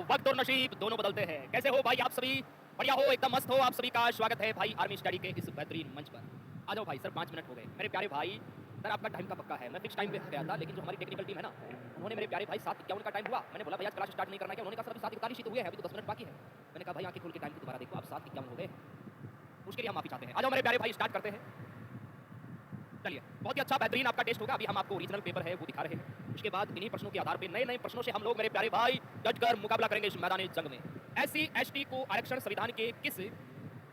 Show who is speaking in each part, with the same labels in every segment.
Speaker 1: वक्त और नसीब दोनों बदलते हैं। कैसे हो भाई आप सभी? बढ़िया हो, एकदम मस्त हो। आप सभी का स्वागत है भाई आर्मी स्टडी के इस बेहतरीन मंच पर। आ जाओ भाई सर, 5 मिनट हो गए मेरे प्यारे भाई। सर आपका टाइम का पक्का है, मैं फिक्स टाइम पे गया था, लेकिन जो हमारी टेक्निकल टीम है ना, उन्होंने मेरे प्यारे भाई 7:51 का टाइम हुआ। मैंने बोला भैया क्लास स्टार्ट नहीं करना क्या? उन्होंने कहा सर अभी 7:41 ही तो हुए हैं, अभी तो 10 मिनट बाकी है। मैंने कहा भाई आंखें खोल के टाइम को दोबारा देखो, आप 7:51 हो गए, उसके लिए हम माफी चाहते हैं। आ जाओ मेरे प्यारे भाई, स्टार्ट करते हैं। चलिए, बहुत ही अच्छा बेहतरीन आपका टेस्ट होगा। अभी हम आपको ओरिजिनल पेपर है वो दिखा रहे हैं। उसके बाद इन्हीं प्रश्नों के आधार पे नए नए प्रश्नों से हम लोग मेरे प्यारे भाई डट कर मुकाबला करेंगे इस मैदानी जंग में। एससी एसटी को आरक्षण संविधान के किस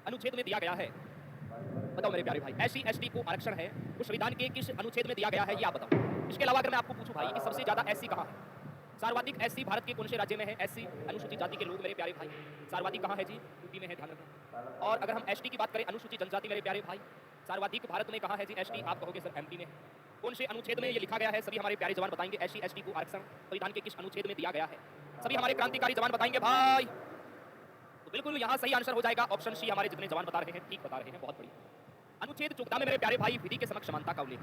Speaker 1: अनुच्छेद में दिया गया है? बताओ मेरे प्यारे भाई, एससी एसटी को आरक्षण है वो संविधान के किस अनुच्छेद में दिया गया है, ये आप बताओ। इसके अलावा अगर मैं आपको पूछूं भाई कि सबसे ज्यादा एससी कहाँ है? सर्वाधिक एससी भारत के कौन से राज्य में है? एससी अनुसूचित जाति के लोग मेरे प्यारे भाई, सर्वाधिक कहाँ है जी? यूपी में है, ध्यान रखना। और अगर हम एसटी की बात करें, अनुसूचित जनजाति मेरे प्यारे भाई, सर्वाधिक भारत में कहाँ है जी एसटी? आप कहोगे सर एमपी में। कौन से अनुच्छेद में ये लिखा गया है? सभी हमारे प्यारे जवान बताएंगे एससी एसटी को आरक्षण संविधान के किस अनुच्छेद में दिया गया है? सभी हमारे क्रांतिकारी जवान बताएंगे भाई। तो बिल्कुल यहाँ सही आंसर हो जाएगा ऑप्शन सी। हमारे जितने जवान बता रहे हैं ठीक बता रहे हैं, बहुत बढ़िया। अनुच्छेद 14 में मेरे प्यारे भाई विधि के समक्ष समानता का उल्लेख,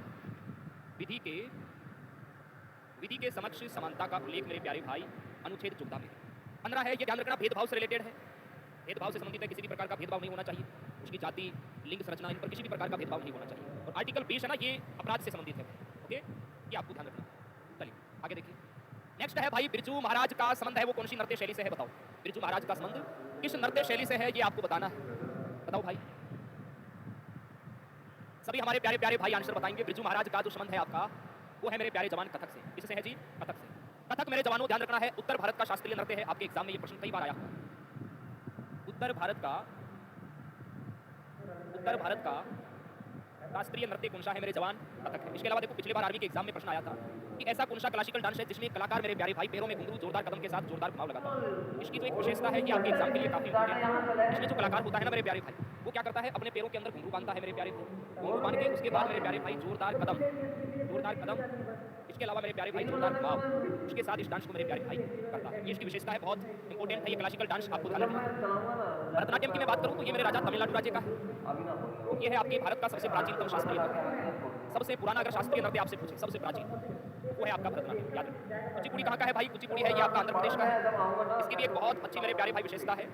Speaker 1: विधि के समक्ष समानता का उल्लेख मेरे प्यारे भाई अनुच्छेद 14 में। 15 है, ये ध्यान रखना, भेदभाव से रिलेटेड है, भेदभाव से संबंधित है। किसी भी प्रकार का भेदभाव नहीं होना चाहिए, उसकी जाति लिंग संरचना इन पर किसी भी प्रकार का भेदभाव नहीं होना चाहिए। और आर्टिकल 20 है ना, ये अपराध से संबंधित है। ओके, ये आपको ध्यान रखना। चलिए आगे देखिए। नेक्स्ट है भाई बिरजू महाराज का संबंध है वो कौन सी नृत्य शैली से है? बताओ बिरजू महाराज का संबंध किस नृत्य शैली से है, ये आपको बताना है। बताओ भाई, सभी हमारे प्यारे प्यारे भाई आंसर बताएंगे। बिरजू महाराज का जो संबंध है आपका वो है मेरे प्यारे जवान कथक से। किससे है जी? कथक से। कथक मेरे जवानों ध्यान रखना है उत्तर भारत का शास्त्रीय नृत्य है। आपके एग्जाम में ये प्रश्न कई बार आया। उत्तर भारत का शास्त्रीय नृत्य कौन सा है मेरे जवान? कथक है। इसके अलावा देखो पिछले बार आर्मी के एग्जाम में प्रश्न आया था कि ऐसा कौन सा क्लासिकल डांस है जिसमें कलाकार मेरे प्यारे भाई पैरों में घुंघरू जोरदार कदम के साथ जोरदार घुमाव लगाता है। इसकी जो एक विशेषता है कि आपके एग्जाम के लिए काफी इंपॉर्टेंट है। इसमें जो कलाकार होता है ना मेरे प्यारे भाई, वो क्या करता है, अपने पैरों के अंदर घुंघरू बांधता है मेरे प्यारे भाई। घुंघरू बांध के उसके बाद मेरे प्यारे भाई जोरदार कदम, इसके अलावा मेरे प्यारे भाई जोरदार घुमाव, उसके साथ इस डांस को मेरे प्यारे भाई करता है। ये इसकी विशेषता है, बहुत इंपॉर्टेंट है ये क्लासिकल डांस, आपको ध्यान रखना है। भरतनाट्यम की मैं बात करूं तो ये मेरे राजा तमिलनाडु राज्य का है। ये है आपके भारत का सबसे प्राचीनतम शास्त्रीय नृत्य, सबसे पुराना अगर शास्त्रीय नृत्य आपसे पूछे सबसे प्राचीन वो है आपका भरतनाट्यम। याद रखिए। कुचिपुड़ी कहाँ का है भाई? कुचिपुड़ी है ये आपका आंध्र प्रदेश का है। इसकी भी एक बहुत अच्छी मेरे प्यारे भाई विशेषता है।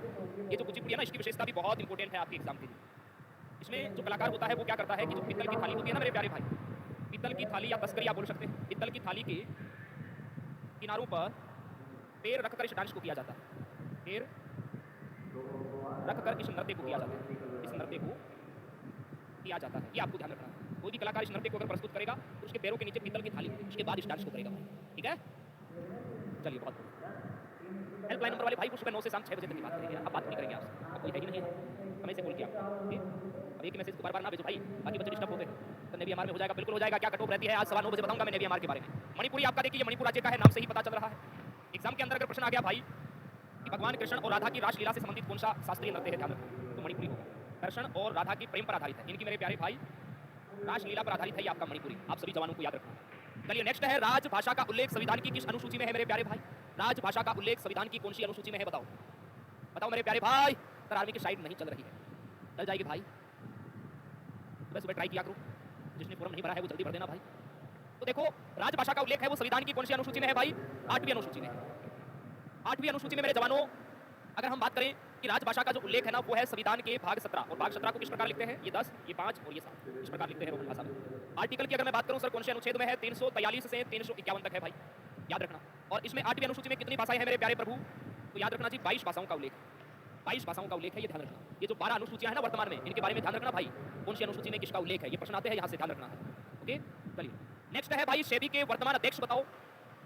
Speaker 1: ये जो कुचिपुड़ी है ना, इसकी विशेषता भी बहुत इंपॉर्टेंट है आपके एग्जाम के लिए। इसमें जो कलाकार होता है वो क्या करता है कि जो पीतल की थाली होती है ना मेरे प्यारे भाई, पीतल की थाली या तस्करी आप बोल सकते हैं, पीतल की थाली के किनारों पर पैर रखकर इस डांस को किया जाता है। पैर रखकर इस नृत्य को किया जाता है, इस नृत्य को किया जाता है। ये आपको ध्यान रखना है। कोई भी कलाकार इस नृत्य को अगर प्रस्तुत करेगा तो उसके पैरों के नीचे पीतल की थाली, उसके बाद इस डांस को करेगा। ठीक है, चलिए बहुत हेल्पलाइन नंबर वाले भाई को सुबह 9 से शाम 6 बजे तक की बात करेंगे। अब बात नहीं करेंगे आपसे, अब कोई है ही नहीं है, समय से बोल के आप। अब एक मैसेज बार बार ना भेजो भाई, बाकी बच्चे डिस्टर्ब होते हैं। तो नेवी एमआर में हो जाएगा, बिल्कुल हो जाएगा। क्या कट ऑफ रहती है आज 9:15 बजे बताऊंगा मैं नेवी एमआर के बारे में। मणिपुरी आपका देखिए, मणिपुर राज्य का है, नाम से ही पता चल रहा है। एग्जाम के अंदर अगर प्रश्न आ गया भाई कि भगवान कृष्ण और राधा की रासलीला से संबंधित कौन सा शास्त्रीय नृत्य है, ध्यान रखो, तो मणिपुरी होगा। कृष्ण और राधा की प्रेम पर आधारित है, इनकी मेरे प्यारे भाई रासलीला पर आधारित है ये आपका मणिपुरी। आप सभी जवानों को याद रखना। चलिए नेक्स्ट है, राजभाषा का उल्लेख संविधान की किस अनुसूची में है मेरे प्यारे भाई? राजभाषा का उल्लेख संविधान की कौन सी अनुसूची में है? बताओ बताओ मेरे प्यारे भाई। सर आर्मी की साइड नहीं चल रही है, चल जाएगी भाई, सुबह सुबह ट्राई किया करो। जिसने फॉर्म नहीं भरा है वो जल्दी भर देना भाई। तो देखो राजभाषा का उल्लेख है वो संविधान की कौन सी अनुसूची में है भाई? 8वीं अनुसूची में। 8वीं अनुसूची में मेरे जवानों अगर हम बात करें कि राजभाषा का जो उल्लेख है ना वो है संविधान के भाग 17, और भाग 17 को किस प्रकार लिखते हैं? ये 10, ये 5 और ये 7 इस प्रकार लिखते हैं रोमन भाषा में। आर्टिकल की अगर मैं बात करूं सर कौन से अनुच्छेद में है? 343 से 351 तक है भाई, याद रखना। और इसमें 8वीं अनुसूची में कितनी भाषाएं हैं मेरे प्यारे प्रभु? तो याद रखना जी 22 भाषाओं का उल्लेख, 22 भाषाओं का उल्लेख है, ये ध्यान रखना। ये जो 12 अनुसूचियां हैं ना वर्तमान में, इनके बारे में ध्यान रखना भाई, कौन सी अनुसूची में किसका उल्लेख है, ये प्रश्न आते हैं, यहाँ से ध्यान रखना है। ओके चलिए नेक्स्ट है भाई, सेबी के वर्तमान अध्यक्ष बताओ।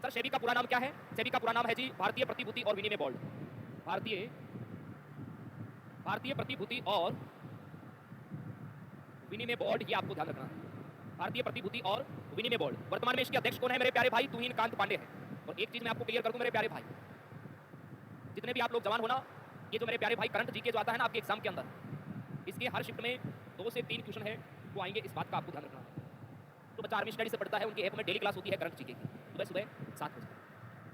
Speaker 1: सर सेबी का पूरा नाम क्या है? सेबी का पूरा नाम है जी भारतीय प्रतिभूति और विनिमय बोर्ड। भारतीय प्रतिभूति और विनिमय बोर्ड, ये आपको ध्यान रखना है। भारतीय प्रतिभूति और विनिमय बोर्ड। वर्तमान में इसके अध्यक्ष कौन है मेरे प्यारे भाई? तुहिन कांत पांडे है। और एक चीज मैं आपको क्लियर कर दूं मेरे प्यारे भाई, जितने भी आप लोग जवान हो ना, ये जो मेरे प्यारे भाई करंट जीके जो आता है ना आपके एग्जाम के अंदर, इसके हर शिफ्ट में 2 से 3 क्वेश्चन है वो आएंगे, इस बात का आपको ध्यान रखना है। तो बच्चा आर्मी स्टडी से पढ़ता है, उनके ऐप में डेली क्लास होती है करंट जीके की, सुबह सुबह 7 बजे।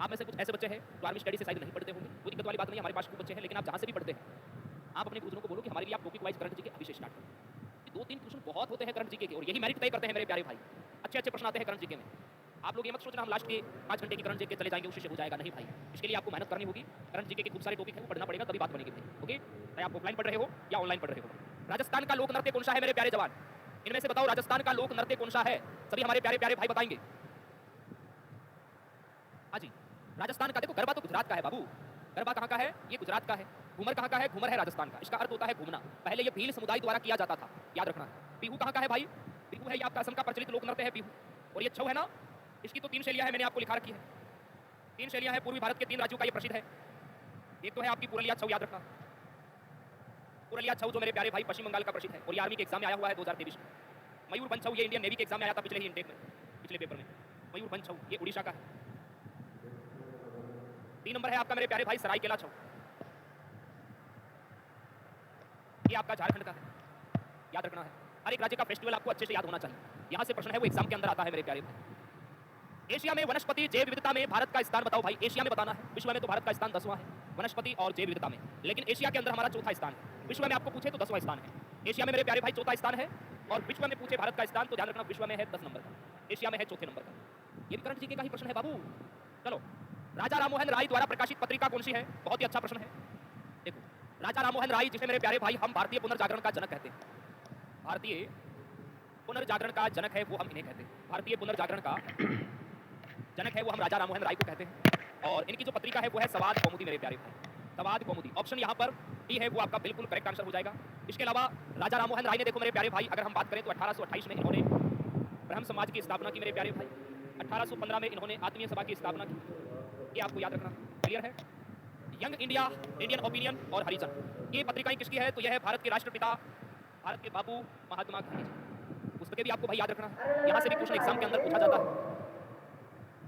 Speaker 1: आप में से कुछ ऐसे बच्चे हैं जो आर्मी स्टडी से शायद नहीं पढ़ते होंगे, कोई दिक्कत वाली बात नहीं, हमारे पास कुछ बच्चे हैं, लेकिन आप जहाँ से भी पढ़ते हैं आप अपने गुरुजनों को बोलो कि हमारे लिए आप टॉपिक वाइज करंट जीके अभी से स्टार्ट करें। 2-3 क्वेश्चन बहुत होते हैं करंट जीके के, और यही मेरिट तय करते हैं मेरे प्यारे भाई। अच्छे अच्छे प्रश्न आते हैं करंट जीके में। आप लोग ये मत सोचना हम लास्ट के 5 घंटे की करंट जीके चले जाएंगे उसी से हो जाएगा, नहीं भाई। इसके लिए आपको मेहनत करनी होगी, करंट जीके के खूब सारे टॉपिक है वो पढ़ना पड़ेगा, तभी बात बनेगी भाई। ओके, चाहे आप ऑफलाइन पढ़ रहे हो या ऑनलाइन पढ़ रहे हो। राजस्थान का लोक नृत्य कौन सा है मेरे प्यारे जवान? इनमें से बताओ राजस्थान का लोक नृत्य कौन सा है? सभी हमारे प्यारे प्यारे भाई बताएंगे। हाँ जी, राजस्थान का देखो, गरबा तो गुजरात का है बाबू। गरबा कहाँ का है? ये गुजरात का है। घूमर कहाँ का है? घूमर है राजस्थान का। इसका अर्थ होता है घूमना। पहले ये भील समुदाय द्वारा किया जाता था, याद रखना। बिहू कहाँ का है भाई? बिहू है ये आपका असम का प्रचलित लोक नृत्य है बिहू। और ये छऊ है ना, इसकी तो 3 शैलियां हैं, मैंने आपको लिखा रखी है। 3 शैलियां हैं, पूर्वी भारत के 3 राज्यों का ये प्रसिद्ध है। एक तो है आपकी पुरलिया छऊ, याद रखना। पुरलिया छऊ जो मेरे प्यारे भाई पश्चिम बंगाल का प्रसिद्ध है और ये आर्मी के एग्जाम में आया हुआ है 2023 में। मयूरभंज छऊ ये इंडियन नेवी के एग्जाम में आया था पिछले ही इनटेक में, पिछले पेपर में। मयूरभंज छऊ ये उड़ीसा का है। 3 नंबर है आपका मेरे प्यारे भाई सरायकेला छऊ, ये आपका झारखंड का है, याद रखना है। हर एक राज्य का फेस्टिवल आपको अच्छे से याद होना चाहिए। यहाँ से प्रश्न है वो एग्जाम के अंदर आता है मेरे प्यारे भाई। एशिया में वनस्पति जैव विविधता में भारत का स्थान बताओ भाई। एशिया में बताना है, विश्व में तो भारत का स्थान 10वां है वनस्पति और जैव विविधता में, लेकिन एशिया के अंदर हमारा 4था स्थान है। विश्व में आपको पूछे तो 10वां स्थान है। एशिया में मेरे प्यारे भाई 4था स्थान है और विश्व में पूछे भारत का स्थान तो ध्यान रखना विश्व में है 10 नंबर का, एशिया में है 4थे नंबर का। ये भी करंट जीके का ही प्रश्न है बाबू। चलो, राजा राममोहन राय द्वारा प्रकाशित पत्रिका कौन सी है? बहुत ही अच्छा प्रश्न है। देखो, राजा राममोहन राय जिसे मेरे प्यारे भाई हम भारतीय पुनर्जागरण का जनक कहते हैं, भारतीय पुनर्जागरण का जनक है वो हम इन्हें कहते हैं। भारतीय पुनर्जागरण का जनक है वो हम राजा राममोहन राय को कहते हैं। और इनकी जो पत्रिका है वो है संवाद कौमुदी मेरे प्यारे भाई, संवाद कौमुदी। ऑप्शन यहाँ पर डी है वो आपका बिल्कुल करेक्ट आंसर हो जाएगा। इसके अलावा राजा राममोहन राय ने देखो मेरे प्यारे भाई, अगर हम बात करें तो 1828 में इन्होंने ब्रह्म समाज की स्थापना की मेरे प्यारे भाई। 1815 में इन्होंने आत्मीय सभा की स्थापना की, ये आपको याद रखना। क्लियर है? यंग इंडिया, इंडियन ओपिनियन और हरिजन, ये पत्रिकाएं किसकी है? तो यह है भारत के राष्ट्रपिता, भारत के बाबू महात्मा गांधी जी। पुस्तकें भी आपको भाई याद रखना, यहाँ से भी क्वेश्चन एग्जाम के अंदर पूछा जाता है।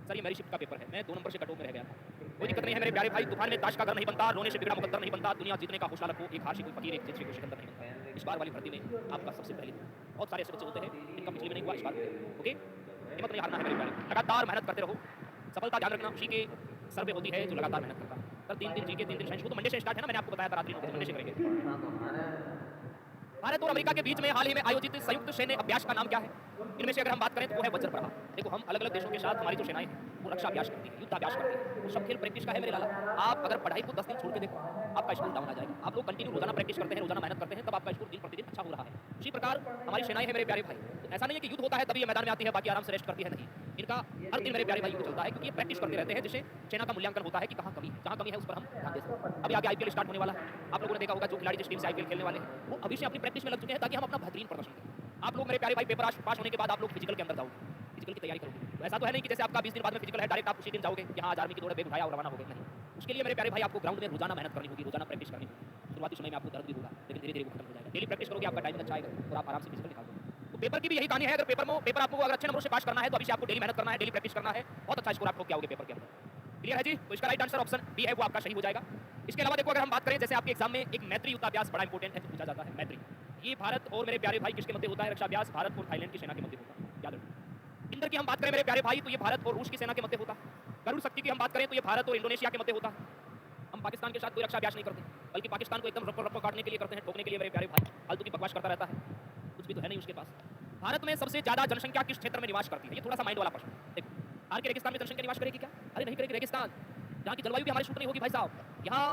Speaker 1: सर ये मेरी शिफ्ट का पेपर है, मैं 2 नंबर से कट ऑफ में रह गया था। कोई दिक्कत नहीं है मेरे प्यारे भाई, तूफान में ताश का घर नहीं बनता, रोने से बिगड़ा मुकद्दर नहीं बनता, दुनिया जीतने का हौसला रखो, एक हार से कोई फकीर एक जीत से कोई सिकंदर नहीं बनता। इस बार वाली भर्ती में आपका सबसे पहले बहुत सारे ऐसे बच्चे होते हैं इनका पिछले में नहीं हुआ, इस बार ओके। हिम्मत नहीं हारना है मेरे प्यारे, लगातार मेहनत करते रहो। सफलता ध्यान रखना उसी के सर पे होती है जो लगातार मेहनत करता है। सर 3 दिन जी के 3 दिन साइंस, वो तो मंडे से स्टार्ट है ना, मैंने आपको बताया था रात्रि 9 बजे, मंडे से करेंगे। भारत और अमेरिका के बीच में हाल ही में आयोजित संयुक्त सैन्य अभ्यास का नाम क्या है? इनमें से अगर हम बात करें तो वो है वज्र प्रहार। देखो, हम अलग अलग देशों के साथ हमारी जो सेनाएं हैं वो रक्षा अभ्यास करती है, युद्धाभ्यास करती है, वो सब खेल प्रैक्टिस का है मेरे लाला। आप अगर पढ़ाई को 10 दिन छोड़ के देखो, आपका स्कोर डाउन आ जाएगा। आप लोग कंटिन्यू रोजाना प्रैक्टिस करते हैं, रोजाना मेहनत करते हैं, तब आपका स्कोर दिन प्रतिदिन अच्छा हो रहा है। उसी प्रकार हमारी सेनाएं हैं मेरे प्यारे भाई। तो ऐसा नहीं है कि युद्ध होता है तभी ये मैदान में आती है, बाकी आराम से रेस्ट करती है, नहीं। इनका हर दिन मेरे प्यारे भाई युद्ध चलता है, क्योंकि ये प्रैक्टिस करते रहते हैं, जिससे सेना का मूल्यांकन होता है कि कहाँ कमी है, जहाँ कमी है उस पर हम ध्यान दे सकते। अभी आगे आईपीएल स्टार्ट होने वाला है, आप लोगों ने देखा होगा जो खिलाड़ी जिस टीम से आईपीएल खेलने वाले हैं वो अभी से अपनी प्रैक्टिस में लग चुके हैं, ताकि हम अपना बेहतरीन प्रदर्शन करें। आप लोग मेरे प्यारे भाई पेपर पास होने के बाद आप लोग फिजिकल के अंदर जाओगे, फिजिकल की तैयारी करोगे। तो ऐसा तो है नहीं कि जैसे आपका 20 दिन बाद में फिजिकल है डायरेक्ट आप उसी दिन जाओगे यहाँ आर्मी की दौड़ बेग उठाया और रवाना हो गए, नहीं। उसके लिए मेरे प्यारे भाई आपको ग्राउंड में रोजाना मेहनत करनी होगी, रोजाना प्रैक्टिस करनी होगी। शुरुआती समय में आपको दर्द भी होगा, लेकिन धीरे धीरे वो खत्म हो जाएगा। डेली प्रैक्टिस करोगे, आपका टाइमिंग अच्छा आएगा और आप आराम से फिजिकल निकालोगे। तो पेपर की भी यही कहानी है। अगर पेपर आपको अगर अच्छे नंबर से पास करना है तो अभी से आपको डेली मेहनत करना है, डेली प्रैक्टिस करना है, बहुत अच्छा स्कोर आप ठोक के आओगे पेपर के अंदर। क्लियर है जी? तो इसका राइट आंसर ऑप्शन बी है वो आपका सही हो जाएगा। इसके अलावा देखो, अगर हम बात करें जैसे आपके एग्जाम में एक मैत्री युद्धाभ्यास बड़ा इंपॉर्टेंट है, पूछा जाता है मैत्री। ये भारत और मेरे प्यारे भाई किसके मध्य होता है? रक्षाभ्यास भारत और थाईलैंड की सेना के मध्य होता है, याद रखो। इंद्र की हम बात करें मेरे प्यारे भाई तो ये भारत और रूस की सेना के मध्य होता है। गरुड़ शक्ति की हम बात करें तो ये भारत और इंडोनेशिया के मध्य होता है। हम पाकिस्तान के साथ कोई रक्षाभ्यास नहीं करते, बल्कि पाकिस्तान को एकदम रप्पो काटने के लिए करते हैं, ठोकने के लिए मेरे प्यारे भाई। फालतू की बकवास करता रहता है, कुछ भी तो है नहीं उसके पास। भारत में सबसे ज्यादा जनसंख्या किस क्षेत्र में निवास करती है? ये थोड़ा सा माइंड वाला प्रश्न। देखो, आर के रेगिस्तान में जनसंख्या निवास करेगी क्या? अरे नहीं करेगी। रेगिस्तान जहाँ की जलवायु भी हमारी सूट नहीं होगी भाई साहब, यहाँ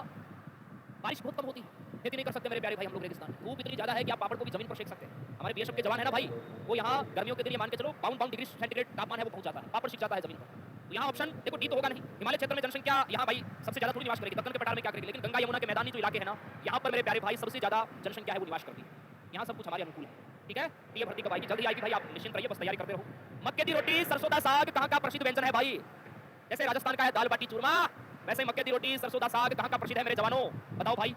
Speaker 1: बारिश बहुत कम होती है, खेती नहीं कर सकते मेरे प्यारे भाई हम लोग। रेगिस्तान धूप इतनी ज्यादा है कि आप पापड़ को भी जमीन पर सेक सकते हैं। हमारे बीएसएफ के जवान है ना भाई, वो यहाँ गर्मियों के दिन ये मान के चलो 52 डिग्री सेंटीग्रेड तापमान है वो पहुंच जाता है, पापड़ सीख जाता है जमीन पर। तो यहाँ ऑप्शन देखो डी तो होगा नहीं। हिमालय क्षेत्र में जनसंख्या यहाँ भाई सबसे ज्यादा थोड़ी निवास करेगी, दक्कन के पठार में क्या करेगी, लेकिन गंगा यमुना के मैदानी जो इलाके हैं ना, यहाँ पर मेरे प्यारे भाई सबसे ज्यादा जनसंख्या है वो निवास करती है। यहाँ सब कुछ हमारे अनुकूल है, ठीक है। ये भर्ती कब आएगी? जल्दी आएगी भाई, आप निश्चिंत रहिए, बस तैयारी करते रहो। मक्के की रोटी सरसों का साग कहाँ का प्रसिद्ध व्यंजन है भाई? जैसे राजस्थान का है दाल बाटी चूरमा, वैसे मक्के की रोटी सरसों का साग कहाँ का प्रसिद्ध है मेरे जवानों? बताओ भाई।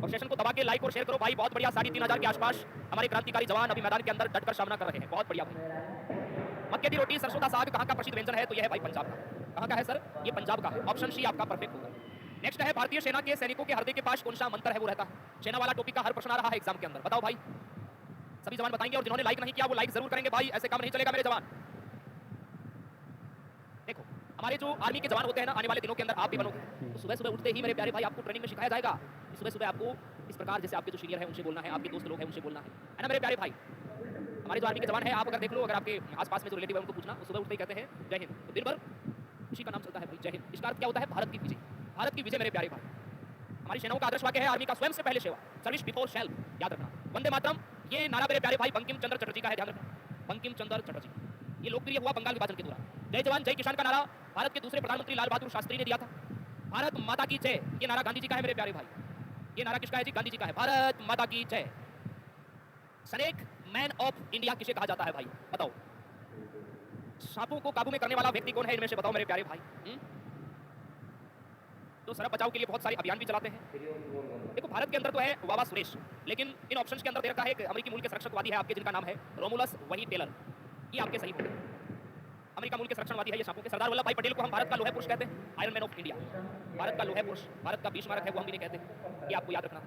Speaker 1: और सेशन को दबा के लाइक और शेयर करो भाई, बहुत बढ़िया। 3,500 के आसपास हमारे क्रांतिकारी जवान अभी मैदान के अंदर डटकर सामना कर रहे हैं, बहुत बढ़िया भाई। मक्के की रोटी सरसों का साग कहाँ का प्रसिद्ध व्यंजन है? तो यह है भाई पंजाब का। कहाँ का है सर? ये पंजाब का है। ऑप्शन सी आपका परफेक्ट होगा। नेक्स्ट है भारतीय सेना के सैनिकों के हृदय के पास कौन सा मंत्र है वो रहता है? सेना वाला टॉपिक का हर प्रश्न आ रहा है एग्जाम के अंदर, बताओ भाई। सभी जवान बताएंगे, और जिन्होंने लाइक नहीं किया वो लाइक जरूर करेंगे भाई, ऐसे काम नहीं चलेगा मेरे जवान। देखो, हमारे जो आर्मी के जवान होते हैं ना, आने वाले दिनों के अंदर आप भी बनोगे। तो सुबह सुबह उठते ही मेरे प्यारे भाई आपको ट्रेनिंग में सिखाया जाएगा कि सुबह सुबह आपको इस प्रकार जैसे आपके जो सीनियर है उनसे बोलना है, आपके दोस्त लोग हैं उनसे बोलना है ना मेरे प्यारे भाई। हमारे जो आर्मी के जवान हैं, आप अगर देख लो, अगर आपके आसपास में जो रिलेटिव है उनको पूछना, वो सुबह उठते ही कहते हैं जय हिंद, तो दिन भर उसी का नाम चलता है भाई, जय हिंद। इसका अर्थ क्या होता है? भारत की विजय। भारत की विजय मेरे प्यारे भाई। हमारी सेनाओं का आदर्श वाक्य है आर्मी का स्वयं से पहले सेवा, सर्विस बिफोर सेल्फ, याद रखना। वंदे मातरम, ये नारा मेरे प्यारे भाई बंकिम चंद्र चटर्जी का है, ध्यान रखना, बंकिम चंद्र चटर्जी। ये लोकप्रिय हुआ बंगाल विभाजन के दौरान। जय जवान जय किसान का नारा भारत के दूसरे प्रधानमंत्री लाल बहादुर शास्त्री ने दिया था। भारत माता की जय, ये नारा गांधी जी का है मेरे प्यारे भाई। ये नारा किसका है जी? गांधी जी का है, भारत माता की जय। स्नेक मैन ऑफ इंडिया किसे कहा जाता है भाई? बताओ। सांपों को काबू में करने वाला व्यक्ति कौन है इनमें से? बताओ मेरे प्यारे भाई। तो सरब बचाव के लिए बहुत सारे अभियान भी चलाते हैं। देखो, भारत के अंदर तो है वावा सुरेश, लेकिन इन ऑप्शंस के अंदर दे रखा है एक अमेरिकी मूल के संरक्षकवादी है आपके, जिनका नाम है रोमुलस वही टेलर। ये आपके सही होंगे। अमेरिका मूल के संरक्षणवादी है ये सांपों के। सरदार वल्लभ भाई पटेल को हम भारत का लोहे पुरुष कहते हैं, iron man of India. Bharat का लोहे पुरुष, भारत का बीस्मारक है, वो हम भी नहीं कहते, ये आपको याद रखना।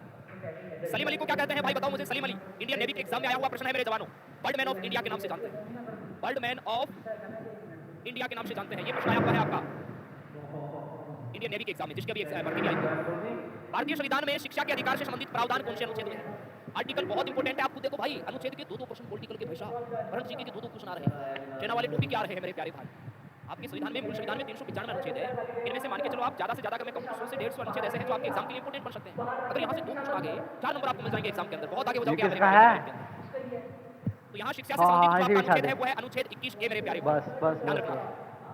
Speaker 1: सलीम अली को क्या कहते हैं भाई? बताओ मुझे। सलीम अली इंडियन नेवी के एग्जाम में आया हुआ प्रश्न है मेरे जवानों। बर्ड मैन ऑफ इंडिया के नाम से जानते हैं, बर्ड मैन ऑफ इंडिया के नाम से जानते हैं। ये प्रश्न आया हुआ है आपका इंडियन नेवी के एग्जाम में, जिसके भी भर्ती में आई। भारतीय संविधान में शिक्षा के अधिकार से संबंधित प्रावधान कौन से अनुच्छेद में है? आर्टिकल बहुत इंपॉर्टेंट है, आपको देखो भाई, अनुच्छेद के दो प्रश्न पॉलिटिकल के भाई साहब, करंट जीके के दो क्वेश्चन आ रहे हैं, सेना वाले टॉपिक क्या आ रहे हैं मेरे प्यारे भाई। आपके संविधान में, मूल संविधान में 395 अनुच्छेद है, इनमें से मान के चलो आप ज्यादा से ज्यादा मैं कहूं 100 से 150 अनुच्छेद ऐसे हैं जो आपके एग्जाम के लिए इंपॉर्टेंट बन सकते हैं। अगर यहाँ से दो क्वेश्चन आ गए, 4 नंबर आपको मिल जाएंगे एग्जाम के अंदर, बहुत आगे हो जाओगे आप। तो यहाँ शिक्षा से संबंधित जो आपका अनुच्छेद है वो है अनुच्छेद 21A मेरे प्यारे भाई, ध्यान रखना।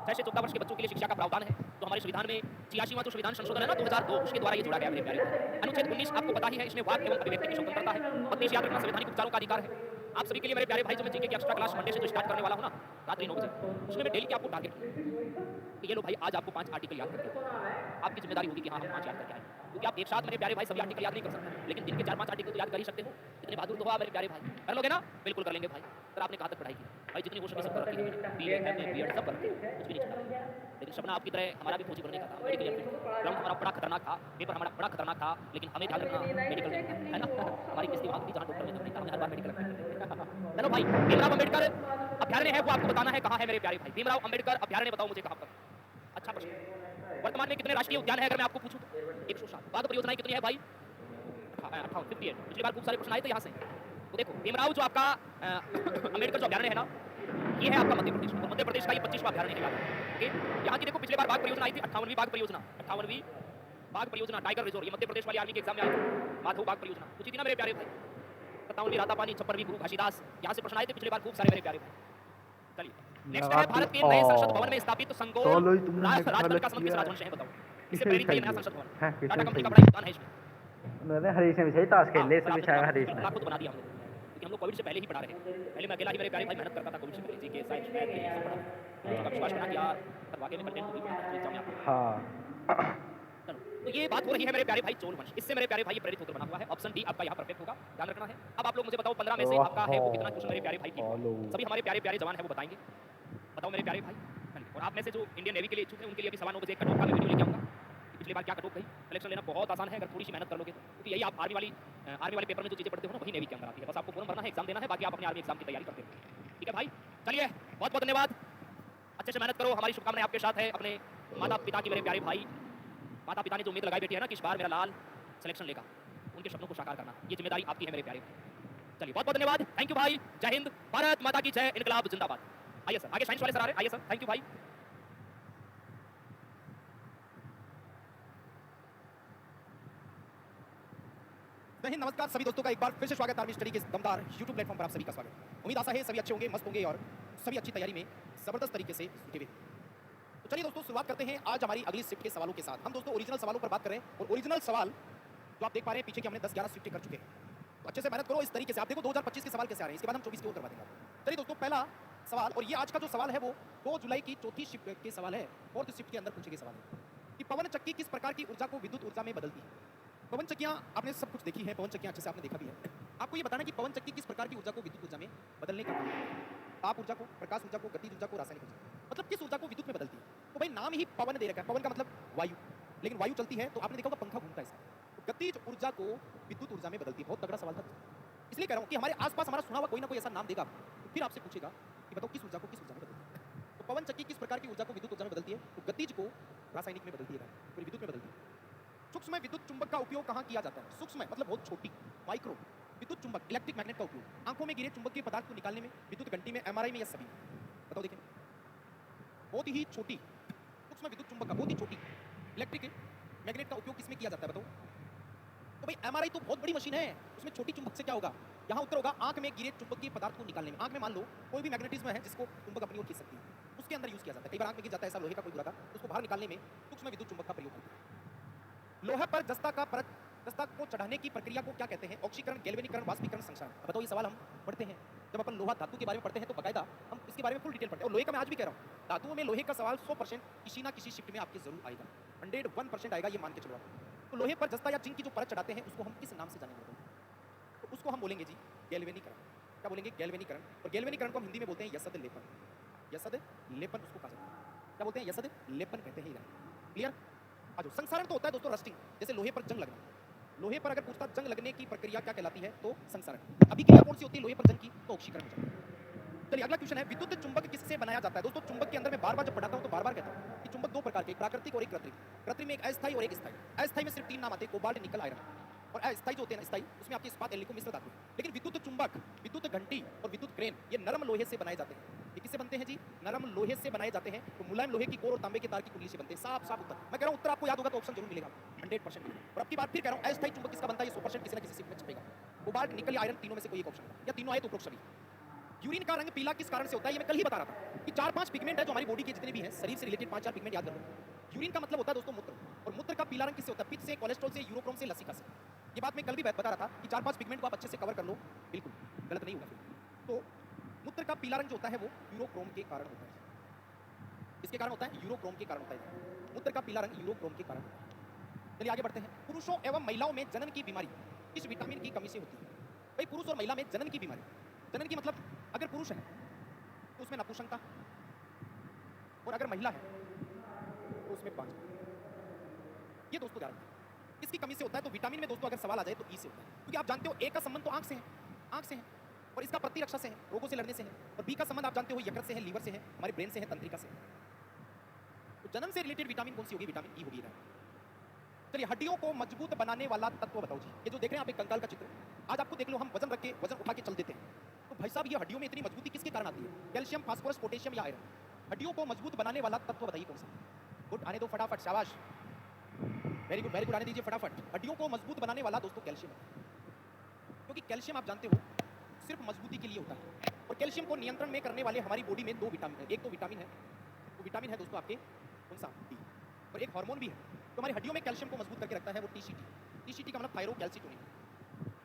Speaker 1: 6 से 14 वर्ष के बच्चों के लिए शिक्षा का प्रावधान है। तो हमारे संविधान में 86वां जो संविधान संशोधन है ना 2002, उसके द्वारा ये जोड़ा गया मेरे प्यारे। अनुच्छेद 19 आपको पता ही है, इसमें वाक एवं अभिव्यक्ति की स्वतंत्रता है। 32 याद रखना, संवैधानिक उपचारों का अधिकार है आप सभी के लिए मेरे प्यारे भाई। जो मैं जीके की एक्स्ट्रा क्लास मंडे से जो स्टार्ट करने वाला हूं ना, रात्रि 9 बजे, उसमें मैं डेली की आपको टारगेट कि ये लो भाई, आज आपको 5 आर्टिकल याद करके, आपकी जिम्मेदारी होगी कि हाँ हम 5 याद करके आए, क्योंकि आप एक साथ मेरे प्यारे भाई सभी आर्टिकल याद नहीं कर सकते, लेकिन दिन के 4-5 आर्टिकल तो याद कर ही सकते हो। इतने बहादुर तो हो मेरे प्यारे भाई, कर लोगे ना? बिल्कुल कर लेंगे भाई। सर आपने कहाँ तक पढ़ाई की भाई? जितनी कोशिश सब कर रखी है, बीए एमए बीएड सब करके कुछ भी नहीं छूटा। लेकिन सपना आपकी तरह हमारा भी फौजी बनने का था, मेडिकल ग्राउंड हमारा बड़ा खतरनाक था, पेपर हमारा बड़ा खतरनाक था, लेकिन हमें ध्यान रखना मेडिकल है ना, हमारी किस्ती वहाँ थी जहाँ डॉक्टर ने नहीं था, हर बार मेडिकल। चलो भाई, भीमराव अम्बेडकर अभ्यारण्य है, वो आपको बताना है कहाँ है मेरे प्यारे भाई। भीमराव अम्बेडकर अभ्यारण्य बताओ मुझे कहाँ पर? अच्छा प्रश्न। वर्तमान में कितने राष्ट्रीय उद्यान है अगर मैं आपको पूछूं तो? 107। बाघ परियोजनाएं कितनी है भाई? 58, 58। पिछली बार खूब सारे प्रश्न आए थे यहाँ से। तो देखो, भीमराव जो आपका अम्बेडकर जो अभ्यारण्य है ना, ये है आपका मध्य प्रदेश, और मध्य प्रदेश का ये 25वां अभ्यारण्य है। ओके, यहाँ की देखो, पिछले बार बाघ परियोजना आई थी, 58वीं बाघ परियोजना, 58वीं बाघ परियोजना, टाइगर रिजर्व, ये मध्य प्रदेश वाली आर्मी के एग्जाम में आई थी। माधव बाघ परियोजना पूछी थी ना मेरे प्यारे भाई। 57वीं रातापानी, 56वीं गुरु घासीदास, यहाँ से प्रश्न आए थे पिछले बार खूब सारे मेरे प्यारे भाई। चलिए नेक्स्ट है, भारत के नए संसद भवन में स्थापित संगोल राजवंश का संबंध किस राजवंश है बताओ? इससे प्रेरित है ये नया संसद भवन, टाटा कंपनी का बड़ा योगदान है इसमें।
Speaker 2: उन्होंने हरीश ने बिछाई ताश खेलने से बिछाया हरीश ने।
Speaker 1: खुद बना दिया हम लोग, क्योंकि हम लोग कोविड से पहले ही पढ़ा रहे हैं। पहले मैं अकेला ही मेरे प्यारे भाई मेहनत करता था कोविड से पहले, जीके साइंस मैथ ये सब पढ़ा, तो विश्वास करना कि यार वाकई में कंटेंट भी एग्जाम में आपको।
Speaker 2: हाँ
Speaker 1: चलो, तो ये बात हो रही है मेरे प्यारे भाई चोल वंश, इससे मेरे प्यारे भाई ये प्रेरित होकर बना हुआ है। ऑप्शन डी आपका यहाँ परफेक्ट होगा, ध्यान रखना है। अब आप लोग मुझे बताओ 15 में से आपका है वो कितना क्वेश्चन मेरे प्यारे भाई की? सभी हमारे प्यारे प्यारे जवान है वो बताएंगे, बताओ मेरे प्यारे भाई। और आप में से जो इंडियन नेवी के लिए इच्छुक हैं उनके लिए भी सवा 9 बजे एक कट ऑफ का मैं वीडियो लेके आऊंगा। पिछली बार क्या कट ऑफ गई, कलेक्शन लेना बहुत आसान है अगर थोड़ी सी मेहनत कर लोगे तो, क्योंकि यही आप आर्मी वाले पेपर में जो चीजें पढ़ते हो ना वही नेवी के अंदर आती है। बस आपको फॉर्म भरना है, एग्जाम देना है, बाकी आप अपने आर्मी एग्जाम की तैयारी करते हो। ठीक है भाई, चलिए बहुत बहुत धन्यवाद, अच्छे से मेहनत करो, हमारी शुभकामनाएं आपके साथ है। अपने माता पिता की मेरे प्यारे भाई, माता पिता ने जो उम्मीद लगाई बैठी है ना कि इस बार मेरा लाल सिलेक्शन लेगा, उनके सपनों को साकार करना, ये जिम्मेदारी आपकी है मेरे प्यारे भाई। चलिए बहुत बहुत धन्यवाद, थैंक यू भाई, जय हिंद, भारत माता की जय, इनकलाब जिंदाबाद। आइए सर, आगे साइंस वाले सर आ रहे हैं, आइए सर, थैंक यू भाई। जय हिंद, नमस्कार सभी दोस्तों का एक बार फिर से स्वागत आर्मी स्टडी के दमदार YouTube प्लेटफॉर्म पर आप सभी का स्वागत। उम्मीद आशा है सभी अच्छे होंगे, मस्त होंगे और सभी अच्छी तैयारी में जबरदस्त तरीके से जुटे हुए। तो चलिए दोस्तों शुरुआत करते हैं आज हमारी अगली शिफ्ट के सवालों के साथ। हम दोस्तों ओरिजिनल सवालों पर बात कर रहे हैं और ओरिजिनल सवाल जो आप देख पा रहे हैं पीछे की हमने 10-11 शिफ्टें कर चुके हैं। तो अच्छे से मेहनत करो इस तरीके से। आप देखो 2025 के सवाल कैसे आ रहे हैं, इसके बाद हम 24 की ओर करवा देंगे आपको। चलिए दोस्तों पहला सवाल, और ये आज का जो सवाल है वो 2 जुलाई की चौथी शिफ्ट के सवाल है, फोर्थ शिफ्ट के अंदर पूछे गए सवाल है कि पवन चक्की किस प्रकार की ऊर्जा को विद्युत ऊर्जा में बदलती है। पवन चक्कियां आपने सब कुछ देखी है, पवन चक्कियां अच्छे से आपने देखा भी है। आपको ये बताना कि पवन चक्की किस प्रकार की ऊर्जा को विद्युत ऊर्जा में बदलने का काम है। ताप ऊर्जा को, प्रकाश ऊर्जा को, गतिज ऊर्जा को, रासायनिक ऊर्जा, मतलब किस ऊर्जा को विद्युत में बदलती है। तो भाई नाम ही पवन दे रखा है, पवन का मतलब वायु, लेकिन वायु चलती है तो आपने देखा होगा पंखा घूमता है इसका। तो गतिज ऊर्जा को विद्युत ऊर्जा में बदलती है। बहुत तगड़ा सवाल था, इसलिए कह रहा हूँ कि हमारे आसपास हमारा सुना हुआ कोई ना कोई ऐसा नाम देगा तो फिर आपसे पूछेगा कि बताओ किस ऊर्जा को किस ऊर्जा में बदलती है। तो पवन चक्की किस प्रकार की ऊर्जा को विद्युत ऊर्जा में बदलती है, तो गतिज को रासायनिक में बदलती है, फिर विद्युत में बदलती है। सूक्ष्म विद्युत चुंबक का उपयोग कहाँ किया जाता है। सूक्ष्म मतलब बहुत छोटी, माइक्रो, विद्युत चुंबक इलेक्ट्रिक मैग्नेट का उपयोग आंखों में गिरे चुंबकीय पदार्थ को निकालने में, विद्युत घंटी में, एमआरआई में, या सभी। बताओ देखिए, बहुत ही छोटी सूक्ष्म विद्युत चुंबक का बहुत ही छोटी इलेक्ट्रिक मैग्नेट का उपयोग किसमें किया जाता है बताओ? तो भाई एमआरआई तो बहुत बड़ी मशीन है, उसमें छोटी चुंबक से क्या होगा? यहाँ उत्तर होगा आंख में गिरे चुंबकीय पदार्थ को निकालने में। आंख में मान लो कोई भी मैग्नेटिज्म है जिसको चुंबक अपनी ओर खींच सकती है, उसके अंदर यूज किया जाता है। कई बार आंख में गिर जाता है ऐसा लोहे का कोई बुरादा, उसको बाहर निकालने में सूक्ष्म विद्युत चुंबक का प्रयोग करते हैं। लोहे पर जस्ता का परत जस्ता को चढ़ाने की प्रक्रिया को क्या कहते हैं? ऑक्सीकरण, गैल्वेनीकरण, वाष्पीकरण, संक्षारण। बताओ ये सवाल हम पढ़ते हैं जब अपन लोहा धातु के बारे में पढ़ते हैं तो बकायदा हम इसके बारे में फुल डिटेल पढ़ते हैं। और लोहे का मैं आज भी कह रहा हूँ, धातुओं में लोहे का सवाल 100% किसी ना किसी शिफ्ट में आपके जरूर आएगा, 101% आएगा, ये मान के चलो आप। तो लोहे पर जस्ता या जिंक की जो परत चढ़ाते हैं उसको हम किस नाम से जानेंगे? तो उसको हम बोलेंगे जी गैल्वेनीकरण। क्या बोलेंगे? गैल्वेनीकरण। और गैल्वेनीकरण को हम हिंदी में बोलते हैं यसद लेपन। यसद लेपन उसको कहा जाता है। क्या बोलते हैं? यसद लेपन कहते हैं। क्लियर? आज संसारण तो होता है दोस्तों रस्टिंग, जैसे लोहे पर जंग लगना। लोहे पर अगर पूछता जंग लगने की प्रक्रिया क्या कहलाती है तो संसारण। अभी क्रिया कौन सी होती है लोहे पर जंग की? तो ऑक्सीकरण हो जाता है। चलिए अगला क्वेश्चन है, विद्युत चुंबक किससे बनाया जाता है? दोस्तों चुंबक के अंदर मैं बार बार जब पढ़ाता हूं तो बार बार कहता हूं कि चुंबक दो प्रकार के, एक प्राकृतिक और एक कृत्रिम। कृत्रिम में एक अस्थायी और एक स्थायी। अस्थायी में सिर्फ 3 नाम आते हैं, कोबाल्ट, निकल, आयरन। और अस्थायी जो होते हैं ना स्थायी, उसमें आपके इस्पात, एल्निको, मिश्र धातु। लेकिन विद्युत चुंबक, विद्युत घंटी और विद्युत क्रेन ये नरम लोहे से बनाए जाते हैं। ये किससे बनते हैं जी? नरम लोहे से बनाए जाते हैं। तो मुलायम लोहे की कोर और तांबे के तार की कुंडली से बनते हैं। साफ साफ उत्तर। मैं कह रहा हूं उत्तर आपको याद होगा तो ऑप्शन जरूर मिलेगा, 100% मिलेगा। और अब की बात फिर कह रहा हूं, अस्थायी चुंबक किसका बनता है? ये 100% किसी ना किसी शिफ्ट में छपेगा। कोबाल्ट, निकल या आयरन, तीनों में से कोई एक ऑप्शन होगा, या तीनों आए तो उपरोक्त सभी। यूरिन का रंग पीला किस कारण से होता है? ये मैं कल ही बता रहा था कि 4-5 पिगमेंट है जो हमारी बॉडी के जितने भी हैं, शरीर से रिलेटेड 5-4 पिगमेंट याद कर लो। यूरिन का मतलब होता है दोस्तों मूत्र, और मूत्र का पीला रंग किससे होता है? पित्त से, कोलेस्ट्रॉल से, यूरोक्रोम से, लसिका से। ये बात मैं कल भी बता रहा था कि 4-5 पिगमेंट को आप अच्छे से कवर कर लो, बिल्कुल गलत नहीं होगा फिर। तो मूत्र का पीला रंग जो होता है वो यूरोक्रोम के कारण होता है। इसके कारण होता है यूरोक्रोम के कारण होता है। मूत्र का पीला रंग यूरोक्रोम के कारण होता है। चलिए आगे बढ़ते हैं। पुरुषों एवं महिलाओं में जनन की बीमारी किस विटामिन की कमी से होती है? भाई पुरुष और महिला में जनन की बीमारी, जनन की मतलब अगर पुरुष है तो उसमें नपुंसकता, और अगर महिला है तो उसमें पांच। ये दोस्तों ध्यान रखिए, किसकी कमी से होता है? तो विटामिन में दोस्तों अगर सवाल आ जाए तो ई से होता है, क्योंकि आप जानते हो ए का संबंध तो आंख से है, आंख से है, और इसका प्रतिरक्षा से है, रोगों से लड़ने से है। और बी का संबंध आप जानते हो यकृत से है, लीवर से है, हमारे ब्रेन से है, तंत्रिका से है। तो जन्म से रिलेटेड विटामिन कौन सी होगी? विटामिन ई होगी। चलिए हड्डियों को मजबूत बनाने वाला तत्व बताओ जी। ये जो देख रहे हैं आप एक कंकाल का चित्र, आज आपको देख लो हम वजन रख के वजन उठा के चल देते हैं, तो भाई साहब ये हड्डियों में इतनी मजबूती किसके कारण आती है? कैल्शियम, फास्फोरस, पोटेशियम या आयरन? हड्डियों को मजबूत बनाने वाला तत्व बताइए कौन सा? गुड, आने दो फटाफट, शाबाश, वेरी गुड वेरी गुड, आने दीजिए फटाफट। हड्डियों को मजबूत बनाने वाला दोस्तों कैल्शियम है, क्योंकि कैल्शियम आप जानते हो सिर्फ मजबूती के लिए होता है। और कैल्शियम को नियंत्रण में करने वाले हमारी बॉडी में 2 विटामिन है। एक तो विटामिन है, वो विटामिन है दोस्तों आपके कौन सा? डी। और एक हार्मोन भी है तो हमारी हड्डियों में कैल्शियम को मजबूत करके रखता है, वो टीसीटी। टीसीटी का मतलब थायरोकैल्सिटोनिन।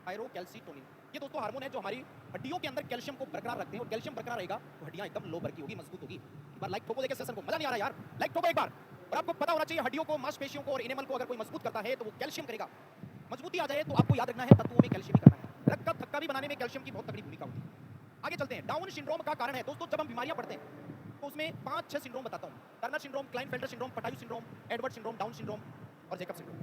Speaker 1: थायरोकैल्सिटोनिन ये दोस्तों हार्मोन है जो हमारी हड्डियों के अंदर कैल्शियम को बरकरार रखते हैं, और कैल्शियम बरकरार रहेगा तो हड्डियां एकदम लो की होगी, मजबूत होगी। एक बार लाइक ठोको देखे सेशन को, मजा नहीं आ रहा यार, लाइक ठोको एक बार। और आपको पता होना चाहिए हड्डियों को, मांसपेशियों को और इनेमल को अगर कोई मजबूत करता है तो वो कैल्शियम करेगा। मजबूती आ जाए तो आपको याद रखना है तत्वों में कैल्शियम ही करना है। रक्त का थक्का भी बनाने में कैल्शियम की बहुत तगड़ी भूमिका होती है। आगे चलते हैं, डाउन सिंड्रोम का कारण है दोस्तों जब हम बीमारियां पढ़ते हैं तो उसमें 5-6 सिंड्रोम बताता हूं। Turner syndrome, Klinefelter syndrome, Patau syndrome, Edward syndrome, Down syndrome और जैकब सिंड्रोम।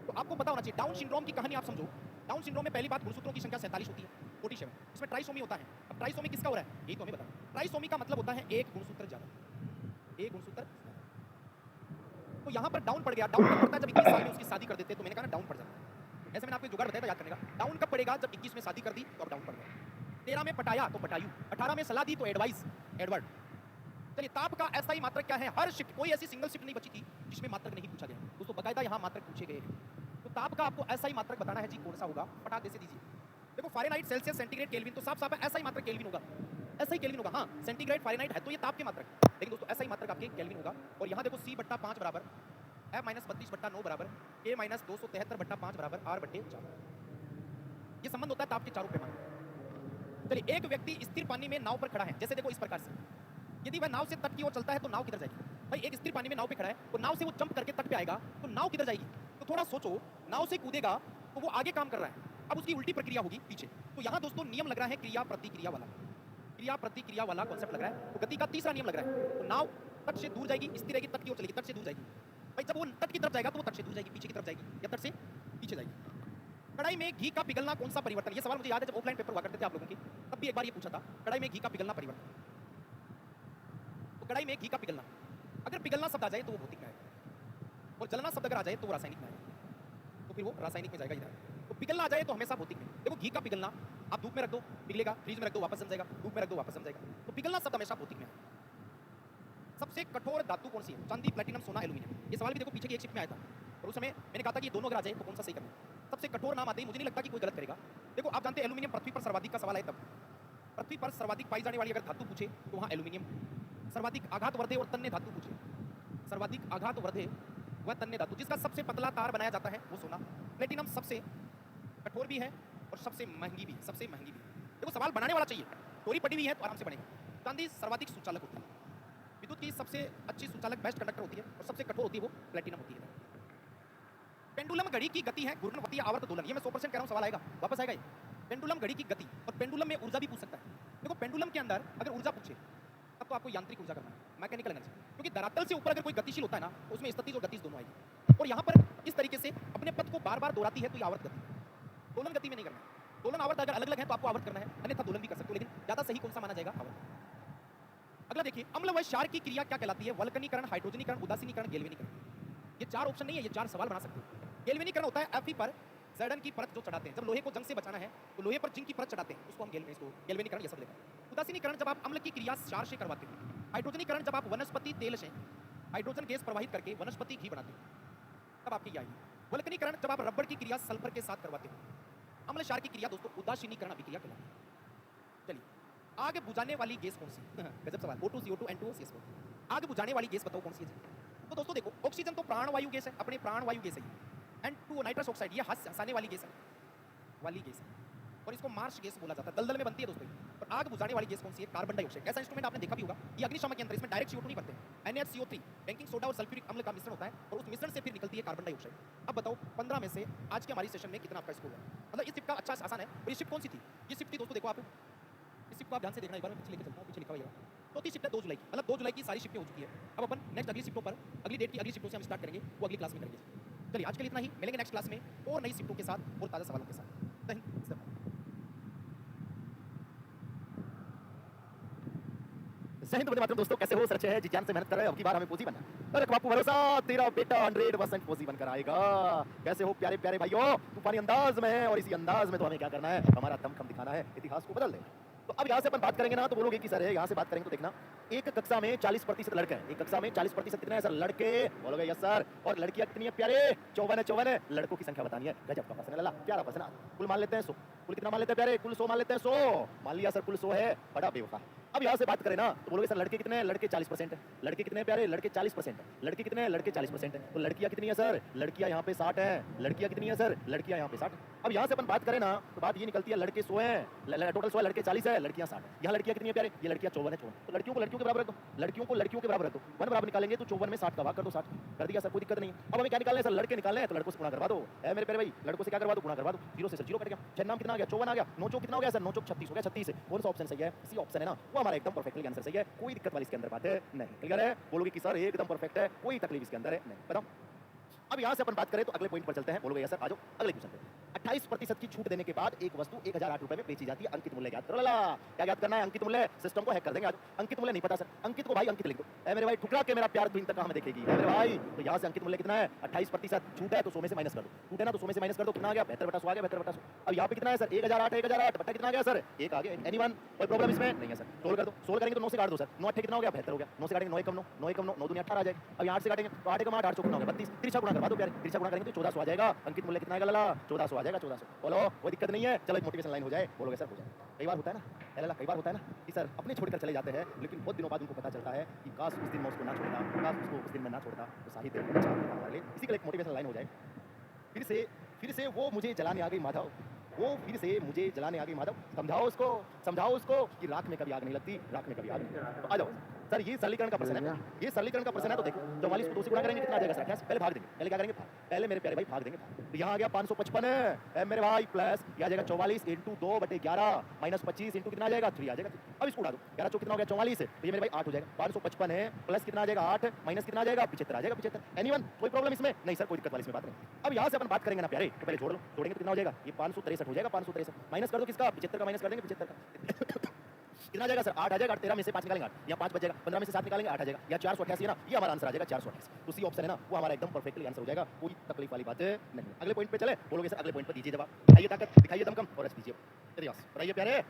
Speaker 1: तो आपको पता होना चाहिए डाउन सिंड्रोम की कहानी आप समझो। डाउन सिंड्रोम में पहली बात गुणसूत्रों की संख्या 47 होती है, 47। इसमें ट्राइसोमी होता है। अब ट्राइसोमी किसका हो रहा है यही तो हमें बताना। ट्राइसोमी का मतलब होता है एक गुणसूत्र ज्यादा, एक गुणसूत्र। तो यहाँ पर डाउन पड़ गया। डाउन कब पड़ता है? जब 21 साल में उसकी शादी कर देते हैं, तो मैंने कहा ना डाउन पड़ जाता है। ऐसे मैंने आपको जुगाड़ बताया था याद करने का। डाउन कब पड़ेगा? जब 21 में शादी कर दी तो अब डाउन पड़ गया। 13 में पटाया तो पटायु, 18 में सलाह दी तो एडवाइस, एडवर्ड। चलिए ताप का ऐसा ही मात्रक क्या है? हर शिफ्ट कोई ऐसी सिंगल शिफ्ट नहीं बची थी जिसमें मात्रक नहीं पूछा गया दोस्तों, बकायदा यहाँ मात्रक पूछे गए हैं। तो ताप का आपको ऐसा ही मात्रक बताना है जी, कौन सा होगा? फटाक से दीजिए। देखो फारेनहाइट, सेल्सियस, सेंटीग्रेड, केल्विन, तो साफ साफ है ऐसा ही मात्रक केल्विन होगा, ऐसा ही केल्विन होगा। हाँ सेंटीग्रेड फारेनहाइट है तो ये ताप के मात्रक, लेकिन दोस्तों ऐसा ही मात्रक आपके केल्विन होगा। और यहाँ देखो C/5 बराबर F-32/9 बराबर K-273/5 बराबर R/4। ये संबंध होता है ताप के चारों पैमाने। चलिए एक व्यक्ति स्थिर पानी में नाव पर खड़ा है, जैसे देखो इस प्रकार से, यदि वह नाव से तट की ओर चलता है तो नाव किधर जाएगी? भाई एक स्थिर पानी में नाव पे खड़ा है तो नाव से वो जंप करके तट पे आएगा तो नाव किधर जाएगी? तो थोड़ा सोचो, नाव से कूदेगा तो वो आगे काम कर रहा है, अब उसकी उल्टी प्रक्रिया होगी पीछे। तो यहाँ दोस्तों नियम लग रहा है क्रिया प्रतिक्रिया वाला, क्रिया प्रतिक्रिया वाला कॉन्सेप्ट लग रहा है। तो गति का तीसरा नियम लग रहा है। तो नाव तट से दूर जाएगी, स्थिर रहेगी, तट की ओर चलेगी, तट से दूर जाएगी। भाई जब वो तट की तरफ जाएगा तो वो तट से दूर जाएगी, पीछे की तरफ जाएगी, या तट से पीछे जाएगी। कढ़ाई में घी का पिघलना कौन सा परिवर्तन? ये सवाल मुझे याद है जब ऑफलाइन पेपर हुआ करते थे आप लोगों के, तब भी एक बार ये पूछा था, कढ़ाई में घी का पिघलना परिवर्तन। तो कढ़ाई में घी का पिघलना, अगर पिघलना शब्द आ जाए तो वो भौतिक में आएगा, और जलना शब्द अगर आ जाए तो वो रासायनिक में आएगा, तो फिर वो रासायनिक में जाएगा इधर। तो पिघलना आ जाए तो हमेशा भौतिक में। देखो घी का पिघलना, आप धूप में रख दो पिघलेगा, फ्रीज में रख दो वापस जम जाएगा, धूप में रख दो वापस जम जाएगा। तो पिघलना शब्द हमेशा भौतिक में है। सबसे कठोर धातु कौन सी है? चांदी, प्लेटिनम, सोना, एल्यूमिनियम। ये सवाल भी देखो पीछे की एक शिफ्ट में आया था और उस समय मैंने कहा था कि ये दोनों अगर आ जाए तो कौन सा सही करना है। सबसे कठोर नाम आते ही मुझे नहीं लगता कि कोई गलत करेगा। देखो आप जानते हैं एल्यूमिनियम पृथ्वी पर सर्वाधिक का सवाल है तब। पृथ्वी पर सर्वाधिक पाई जाने वाली अगर धातु पूछे तो वहाँ एल्यूमिनियम। सर्वाधिक आघात वर्धे और तन्य धातु पूछे, सर्वाधिक आघात वर्धे वह तन्य धातु जिसका सबसे पतला तार बनाया जाता है वो सोना। प्लेटिनम सबसे कठोर भी है और सबसे महंगी भी, सबसे महंगी भी। देखो सवाल बनाने वाला चाहिए, थोड़ी पड़ी हुई है तो आराम से बनेगा। चांदी सर्वाधिक सुचालक होती है, विद्युत की सबसे अच्छी सुचालक बेस्ट कंडक्टर होती है और सबसे कठोर होती है वो प्लेटिनम होती है। पेंडुलम घड़ी की गति है घूर्णनवती आवर्त दोलन। ये मैं 100% कह रहा हूँ, सवाल आएगा वापस आएगा ये। पेंडुलम घड़ी की गति और पेंडुलम में ऊर्जा भी पूछ सकता है। देखो पेंडुलम के अंदर अगर ऊर्जा पूछे तब तो आपको यांत्रिक ऊर्जा करना है, मैकेनिकल एनर्जी, क्योंकि धरातल से ऊपर अगर कोई गतिशील होता है ना तो उसमें स्थितिज और गतिज दोनों आएगी। और यहाँ पर इस तरीके से अपने पथ को बार बार दोहराती है तो ये आवर्त गति, दोलन गति में नहीं करना है। दोलन आवर्त अगर अलग अलग है तो आपको आवर्त करना है, अन्यथा दोलन भी कर सकते हो, लेकिन ज्यादा सही कौन सा माना जाएगा? आवर्त। अगला देखिए, अम्ल व क्षार की क्रिया क्या कहलाती है? वल्कनीकरण, हाइड्रोजनीकरण, उदासीनीकरण, गैल्वेनीकरण। ये 4 ऑप्शन नहीं है, ये 4 सवाल बना सकते हो। गैल्वेनीकरण होता है Fe पर ज़र्डन की परत जो चढ़ाते हैं। जब लोहे को जंग से बचाना है तो लोहे पर जिंक की परत चढ़ाते हैं, उसको हम गैल्वेनीकरण ये सब लेते हैं। उदासीनीकरण जब आप अम्ल की क्रिया क्षार से करवाते हो। हाइड्रोजनीकरण जब आप वनस्पति तेल से हाइड्रोजन गैस प्रवाहित करके वनस्पति घी बनाते हो तब आपकी ये आएगी। वल्कनीकरण जब आप रबर की क्रिया सल्फर के साथ करवाते हो। अम्ल क्षार की क्रिया दोस्तों उदासीनीकरण अभिक्रिया कहलाती है। चलिए, आग बुझाने वाली गैस कौन सी? गजब सवाल। O2 CO2 N2O CH4। आग बुझाने वाली गैस बताओ कौन सी है? तो दोस्तों देखो, ऑक्सीजन तो प्राणवायु गैस है, अपने प्राणवायु गैस है। N2O नाइट्रस ऑक्साइड ये हंसाने वाली गैस है, वाली गैस है और इसको मार्श गैस बोला जाता है, दलदल में बनती है दोस्तों। और आग बुझाने वाली गैस कौन सी है? Carbon dioxide. ऐसा इंस्ट्रूमेंट आपने देखा भी होगा, ये अग्निशामक यंत्र, इसमें डायरेक्ट CO2 नहीं भरते हैं। NaCO3 बेकिंग सोडा और सल्फ्यूरिक अम्ल का मिश्रण होता है और उस मिश्रण से फिर निकलती है कार्बन डाइऑक्साइड। अब बताओ 15 में से आज के हमारी सेशन में कितना आपका स्कोर है? मतलब इस शिफ्ट का अच्छा आसान है। और ये शिफ्ट कौन सी थी? ये शिफ्ट थी दोस्तों, देखो आप इस शिफ्ट को आप ध्यान से देखना, एक बार मैं पीछे लेके चलता हूँ, पीछे लिखा हुआ है। चौथी शिफ्ट है 2 जुलाई की, मतलब 2 जुलाई की सारी शिफ्टें हो चुकी है। अब अपन नेक्स्ट अगली शिफ्टों पर, अगली डेट की अगली शिफ्टों से हम स्टार्ट करेंगे, वो अगली क्लास में करेंगे। चलिए आज के लिए इतना ही, मिलेंगे नेक्स्ट क्लास में और नई शिफ्टों के साथ और ताज़ा सवालों के साथ। जय हिंद, जय भारत। जय हिंद, वंदे मातरम। दोस्तों कैसे हो? सर अच्छे हैं जी, जान से मेहनत कर रहे हैं, अब की बार हमें फौजी बनना है। अरे बापू भरोसा, तेरा बेटा 100% फौजी बनकर आएगा। कैसे हो प्यारे प्यारे भाइयों? तूफानी अंदाज में है और इसी अंदाज में तो हमें क्या करना है, हमारा दमखम दिखाना है, इतिहास को बदल देना। तो अब यहाँ से अपन बात करेंगे ना तो बोलोगे कि सर है, यहाँ से बात करेंगे तो देखना, एक कक्षा में 40% लड़के हैं। एक कक्षा में 40% कितने हैं सर? लड़के। बोलोगे यस सर। और लड़कियां कितनी है प्यारे? 54 है। लड़कों की संख्या बतानी है। गजब का प्रश्न है, लला प्यारा प्रश्न। कुल मान लेते हैं 100। कुल कितना मान लेते हैं प्यारे? कुल 100 मान लेते हैं। 100 मान लिया सर, कुल 100 है। बड़ा बेवफा। अब यहाँ से बात करें ना तो बोलोगे सर लड़के कितने हैं? लड़के 40% है। लड़के कितने हैं प्यारे? लड़के 40% है। लड़के कितने हैं? लड़के 40% है। तो लड़कियां कितनी है सर? लड़कियां यहाँ पे 60 है। लड़कियां कितनी है सर? लड़कियां यहाँ पे 60। अब यहाँ से अपन बात करें ना तो बात ये निकलती है, लड़के 100 हैं, टोटल 100 है, लड़के 40 है, लड़कियां 60 है। यहाँ लड़कियां कितनी है प्यारे? ये लड़कियां 54 है। तो लड़कियों को लड़कियों के बराबर रख दो, लड़कियों को लड़कियों के बराबर रख दो। 1 बराबर निकालेंगे तो 54 में 60 का भाग कर दो, 60 कर दिया सर, कोई दिक्कत नहीं है। अब हमें क्या निकालना है सर? लड़के निकालने हैं तो लड़कों से गुणा करवा दो। मेरे प्यारे भाई, लड़कों से क्या करवा दो? गुणा करवा दो। 0 से सर 0 कट गया। 6 नाम कितना आ गया? 54 आ गया। 9 चौक कितना हो गया सर? 9 चौक 36 हो गया। 36 है। कौन सा ऑप्शन सही है? सी ऑप्शन है ना, वो हमारा एकदम परफेक्टली आंसर सही है। कोई दिक्कत वाली इसके अंदर बात है नहीं। क्लियर है? बोलोगे कि सर एकदम परफेक्ट है, कोई तकलीफ इसके अंदर है नहीं। बताओ अब यहाँ से अपन बात करें तो अगले पॉइंट पर चलते हैं। बोलोगे सर आ जाओ अगले क्वेश्चन पे। 28% की छूट देने के बाद एक वस्तु 1008 रुपए में बेची जाती है। अंकित मूल्य ज्ञात करो। लला क्या ज्ञात करना है? अंकित मूल्य। सिस्टम को हैक कर देंगे आज। अंकित मूल्य नहीं पता सर? अंकित को भाई अंकित लिख दो। मेरे भाई ठुकरा के मेरा प्यार तुम तक हमें देखेगी मेरे भाई। तो यहाँ से अंकित मूल्य कितना है? 28% छूट है तो 100 में से माइनस कर दो। छूट है ना तो 100 में से माइनस कर दो। कितना आ गया? 72/100 आ गया। 72/100। अब यहाँ पे कितना है सर? 1008 1008 बट्टा कितना आ गया सर? 1 आ गया। एनीवन? कोई प्रॉब्लम इसमें नहीं है सर? सोल्व कर दो। सोल्व करेंगे तो 9 से काट दो सर। 9 8 कितना हो गया? 72 हो गया। 9 से काटेंगे 9 1 कम 9 9 1 कम 9 9 2 18 आ जाएगा। अब यहाँ 8 से काटेंगे तो 8 1 8 4 कितना हो गया? 32। तिरछा गुणा करवा दो प्यारे। तिरछा गुणा करेंगे तो 1400 आ जाएगा। अंकित मूल्य कितना आएगा लला? 1400 आ जाएगा। 1400 बोलो, कोई दिक्कत नहीं है। चलो एक मोटिवेशन लाइन हो जाए। बोलोगे सर हो जाए। कई बार होता है ना लला, कई बार होता है ना कि सर अपने छोड़कर चले जाते हैं, लेकिन बहुत दिनों बाद उनको पता चलता है कि काश उस दिन मैं उसको ना छोड़ता, काश उसको उस दिन मैं ना छोड़ता तो साहित्य अच्छा होता हमारे लिए। इसी के लिए एक मोटिवेशन लाइन हो जाए। फिर से वो मुझे जलाने आ गई माधव, वो फिर से मुझे जलाने आ गई माधव। समझाओ उसको कि राख में कभी आग नहीं लगती, राख में कभी आग नहीं लगती। तो आ जाओ सर, ये सरलीकरण का प्रश्न है। ये सरलीकरण का प्रश्न है तो देखो 44 को 2 से गुणा करेंगे कितना आ जाएगा सर? पहले भाग देंगे। पहले क्या करेंगे? पहले मेरे प्यारे भाई भाग देंगे। तो यहाँ आ गया 555 है मेरे भाई, प्लस ये आ जाएगा 44 × 2/11 माइनस 25 × कितना आ जाएगा? 3 आ जाएगा। अब इसको उड़ा दो। 11 चौक कितना हो गया? 44 है। तो ये मेरे भाई 8 हो जाएगा। 555 है प्लस कितना आ जाएगा? 8 माइनस कितना आ जाएगा? 75 आ जाएगा। 75 एनीवन? कोई प्रॉब्लम इसमें नहीं सर? कोई दिक्कत वाली इसमें बात नहीं। अब यहाँ से अपन बात करेंगे ना प्यारे तो पहले जोड़ लो। जोड़ेंगे तो कितना हो जाएगा? ये 563 हो जाएगा। 563 माइनस कर दो किसका? 75 का माइनस कर देंगे। 75 का
Speaker 3: कितना आ जाएगा सर 8 आ जाएगा 13 में से 5 निकालेंगे 8 या 5 बचेगा 15 में से 7 निकालेंगे 8 आ जाएगा या 488 है ना ये हमारा आंसर आ जाएगा 488 तो सी ऑप्शन है ना वो हमारा एकदम परफेक्टली आंसर हो जाएगा कोई तकलीफ वाली बात नहीं अगले पॉइंट पे चले बोलोगे सर अगले पॉइंट पर दीजिए जवाब दिखाइए ताकत दिखाइए दमकम और एच दीजिए चलिए यस बताइए प्यारे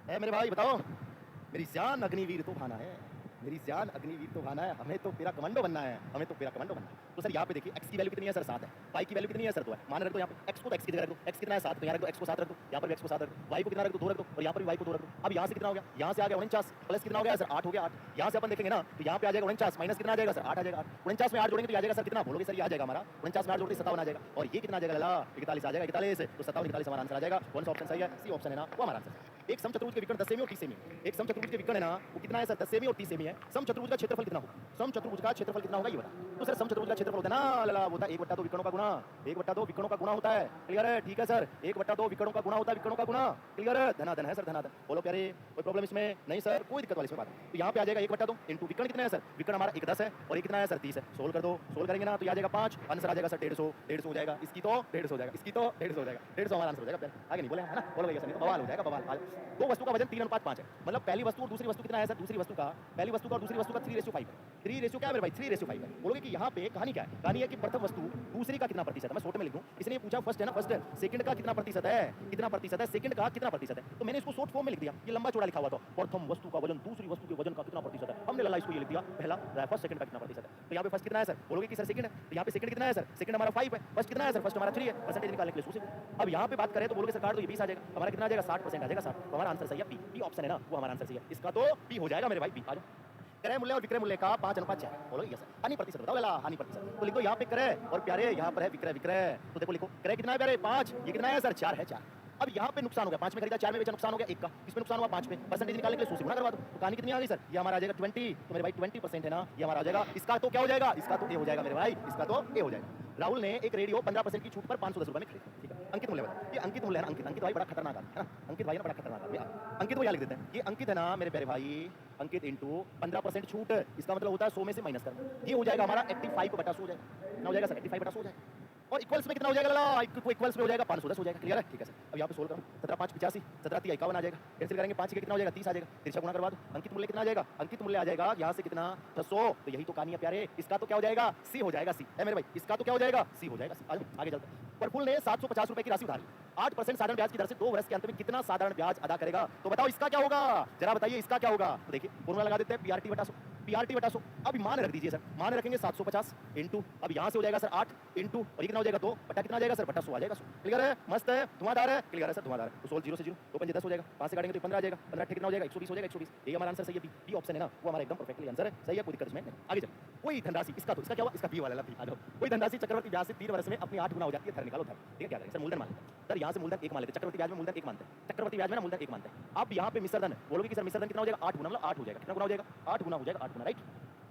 Speaker 3: है मेरे भाई बताओ मेरी जान अग्निवीर तो भाना है मेरी जान अग्निवीर तो भाना है हमें तो तेरा कमांडो बनना है हमें तो तेरा कमांडो बनना है तो सर यहाँ पे देखिए x की वैल्यू कितनी है सर 7 है y की वैल्यू कितनी है सर 2 है मान रख दो यहाँ पे x को तो x की जगह रख दो x कितना है 7 तो यहाँ रख दो x को 7 रख दो यहाँ पर भी x को 7 रख दो y को कितना रख दो 2 रख दो और यहाँ पर भी y को 2 रख दो अब यहाँ से कितना हो गया यहाँ से आ गया 49 प्लस कितना हो गया सर 8 हो गया 8 यहाँ से अपन देखेंगे ना तो यहाँ पे आ जाएगा 49 माइनस कितना आ जाएगा सर 8 आ जाएगा 49 में 8 जोड़ेंगे तो आ जाएगा सर कितना बोलोगे सर ये आ जाएगा हमारा 49 में 8 जोड़ते 57 आ जाएगा और ये कितना आ जाएगा लाला 41 आ जाएगा 41 तो 57 41 हमारा आंसर आ जाएगा कौन सा ऑप्शन सही है सी ऑप्शन है ना वो हमारा आंसर है एक समचतुर्भुज के विकर्ण 10 सेमी और 30 सेमी एक समचतुर्भुज के विकर्ण है ना वो कितना है सर 10 सेमी और 30 सेमी है समचतुर्भुज का क्षेत्रफल कितना होगा समचतुर्भुज का क्षेत्रफल कितना होगा ये बता तो सर समचतुर्भुज का क्षेत्रफल होता है ना लाला होता है 1/2 विकर्णों का गुणा 1/2 विकर्णों का गुणा होता है क्लियर है ठीक है सर 1/2 विकर्णों का गुणा होता है विकर्णों का गुणा क्लियर है धनाधन है सर धनाधन बोलो प्यारे कोई प्रॉब्लम इसमें नहीं सर कोई दिक्कत वाली बात तो यहाँ पे आ जाएगा 1/2 इनटू विकर्ण कितना है सर विकर्ण हमारा 1 10 है और ये कितना है सर 30 है सोल्व कर दो सोल्व करेंगे ना तो आ जाएगा 5 आंसर आ जाएगा सर 150 हो जाएगा इसकी तो 150 हो जाएगा इसकी तो 150 हो जाएगा 150 हमारा आंसर हो जाएगा आगे नहीं बोले है ना बोलो भैया सर तो बवाल हो जाएगा बवाल दो वस्तु का वजन 3:5 है मतलब पहली वस्तु और दूसरी वस्तु कितना है सर दूसरी वस्तु का पहली वस्तु का और दूसरी वस्तु का 3:5 है 3 क्या है मेरे भाई 3:5 है बोलोगे कि यहाँ पे कहानी क्या है कहानी है कि प्रथम वस्तु दूसरी का कितना प्रतिशत है मैं शॉर्ट में लिख दूं इसने पूछा फर्स्ट है ना फर्स्ट सेकंड का कितना प्रतिशत है सेकंड का कितना प्रतिशत है तो मैंने इसको शॉर्ट फॉर्म में लिख दिया ये लंबा चौड़ा लिखा हुआ था प्रथम वस्तु का वजन दूसरी वस्तु के वजन का कितना प्रतिशत है हमने लाला इसको ये लिख दिया पहला फर्स्ट सेकंड का कितना प्रतिशत है तो यहाँ पे फर्स्ट कितना है सर बोलोगे कि सर सेकंड है तो यहाँ पे सेकंड कितना है सर सेकंड हमारा 5 है फर्स्ट कितना है सर फर्स्ट हमारा 3 है परसेंटेज निकालने के लिए सोचे अब यहाँ पे बात करें तो बोलोगे सर काट दो ये 20 आ जाएगा हमारा कितना आ जाएगा 60% आ जाएगा 60 तो हमारा आंसर सही है बी ऑप्शन है ना वो हमारा आंसर सही है इसका तो बी हो जाएगा मेरे भाई बी आ जाओ क्रय मूल्य और विक्रय मूल्य का 5:4 बोलो यस हानि प्रतिशत बताओ लाला हानि प्रतिशत तो लिखो यहाँ पे क्रय और प्यारे यहाँ पर है विक्रय विक्रय तो देखो लिखो क्रय कितना है प्यारे 5 ये कितना है सर 4 है 4 अब यहाँ पे नुकसान हो गया 5 में खरीदा 4 में बेचा नुकसान हो गया 1 का इसमें नुकसान हुआ 5 में परसेंटेज निकालने के लिए 100 से गुणा करवा दो तो कहानी कितनी आ गई सर ये हमारा आ जाएगा 20 तो मेरे भाई 20% है ना ये हमारा आ जाएगा इसका तो क्या हो जाएगा इसका तो ए हो जाएगा मेरे भाई इसका तो ए हो जाएगा राहुल ने एक रेडियो 15% की छूट पर 510 रुपए में खरीदा ठीक है अंकित मूल्य बताओ ये अंकित मूल्य है ना अंकित भाई बड़ा खतरनाक आदमी है ना अंकित भाई ना बड़ा खतरनाक आदमी अंकित को यहाँ लिख देते हैं ये अंकित है ना मेरे प्यारे भाई अंकित इंटू 15% छूट इसका मतलब होता है 100 में से माइनस करना ये हो जाएगा हमारा 85/100 हो जाएगा कितना हो जाएगा सर 85/100 हो जाएगा और इक्वल्स में कितना हो जाएगा लाला इक्वल्स में हो जाएगा 510 हो जाएगा क्लियर है ठीक है सर अब यहाँ पे सोल्व करो 17/5 85 17/3 51 आ जाएगा कैंसिल करेंगे 5 के कितना हो जाएगा 30 आ जाएगा तिरछा गुणा करवा दो अंकित मूल्य कितना आ जाएगा अंकित मूल्य आ जाएगा यहाँ से कितना 600 तो यही तो कहानी है प्यारे इसका तो क्या हो जाएगा सी हो जाएगा सी है मेरे भाई इसका तो क्या हो जाएगा सी हो जाएगा सी आगे चलते हैं प्रफुल्ल ने 750 रुपए की राशि उधारी 8% साधारण ब्याज की दर से 2 वर्ष के अंत में कितना साधारण ब्याज अदा करेगा तो बताओ इसका क्या होगा जरा बताइए इसका क्या होगा तो देखिए फॉर्मूला लगा देते हैं पीआरटी/100 अब मान रख दीजिए सर मान रखेंगे 750 इंटू अब यहाँ से हो जाएगा सर 8 इंटू और ये कितना हो जाएगा 2 बटा कितना आ जाएगा सर बटा 100 आ जाएगा 100 क्लियर है मस्त है धुआंधार है क्लियर है सर धुआंधार है तो 16 0 से 0 2 5 10 हो जाएगा 5 से काटेंगे तो 15 आ जाएगा 15 कितना हो जाएगा 120 हो जाएगा 120 ये हमारा आंसर सही है बी ऑप्शन है ना वो हमारा एकदम परफेक्टली आंसर है सही है कोई दिक्कत इसमें नहीं आगे चल कोई धनराशि इसका तो इसका क्या हुआ इसका बी वाला आ जाओ कोई धनराशि चक्रवर्ती ब्याज से 3 वर्ष में अपनी 8 गुना हो जाती है धर निकालो धर ठीक है क्या करेंगे सर मूलधन मान लेते हैं सर यहाँ से मूलधन 1 मान लेते हैं चक्रवर्ती ब्याज में मूलधन 1 मानते हैं चक्रवर्ती ब्याज में ना मूलधन 1 मानते हैं अब यहाँ पे मिश्रधन बोलोगे कि सर मिश्रधन कितना हो जाएगा 8 गुना मतलब 8 हो जाएगा कितना गुना हो जाएगा 8 गुना हो जाएगा 8 गुना राइट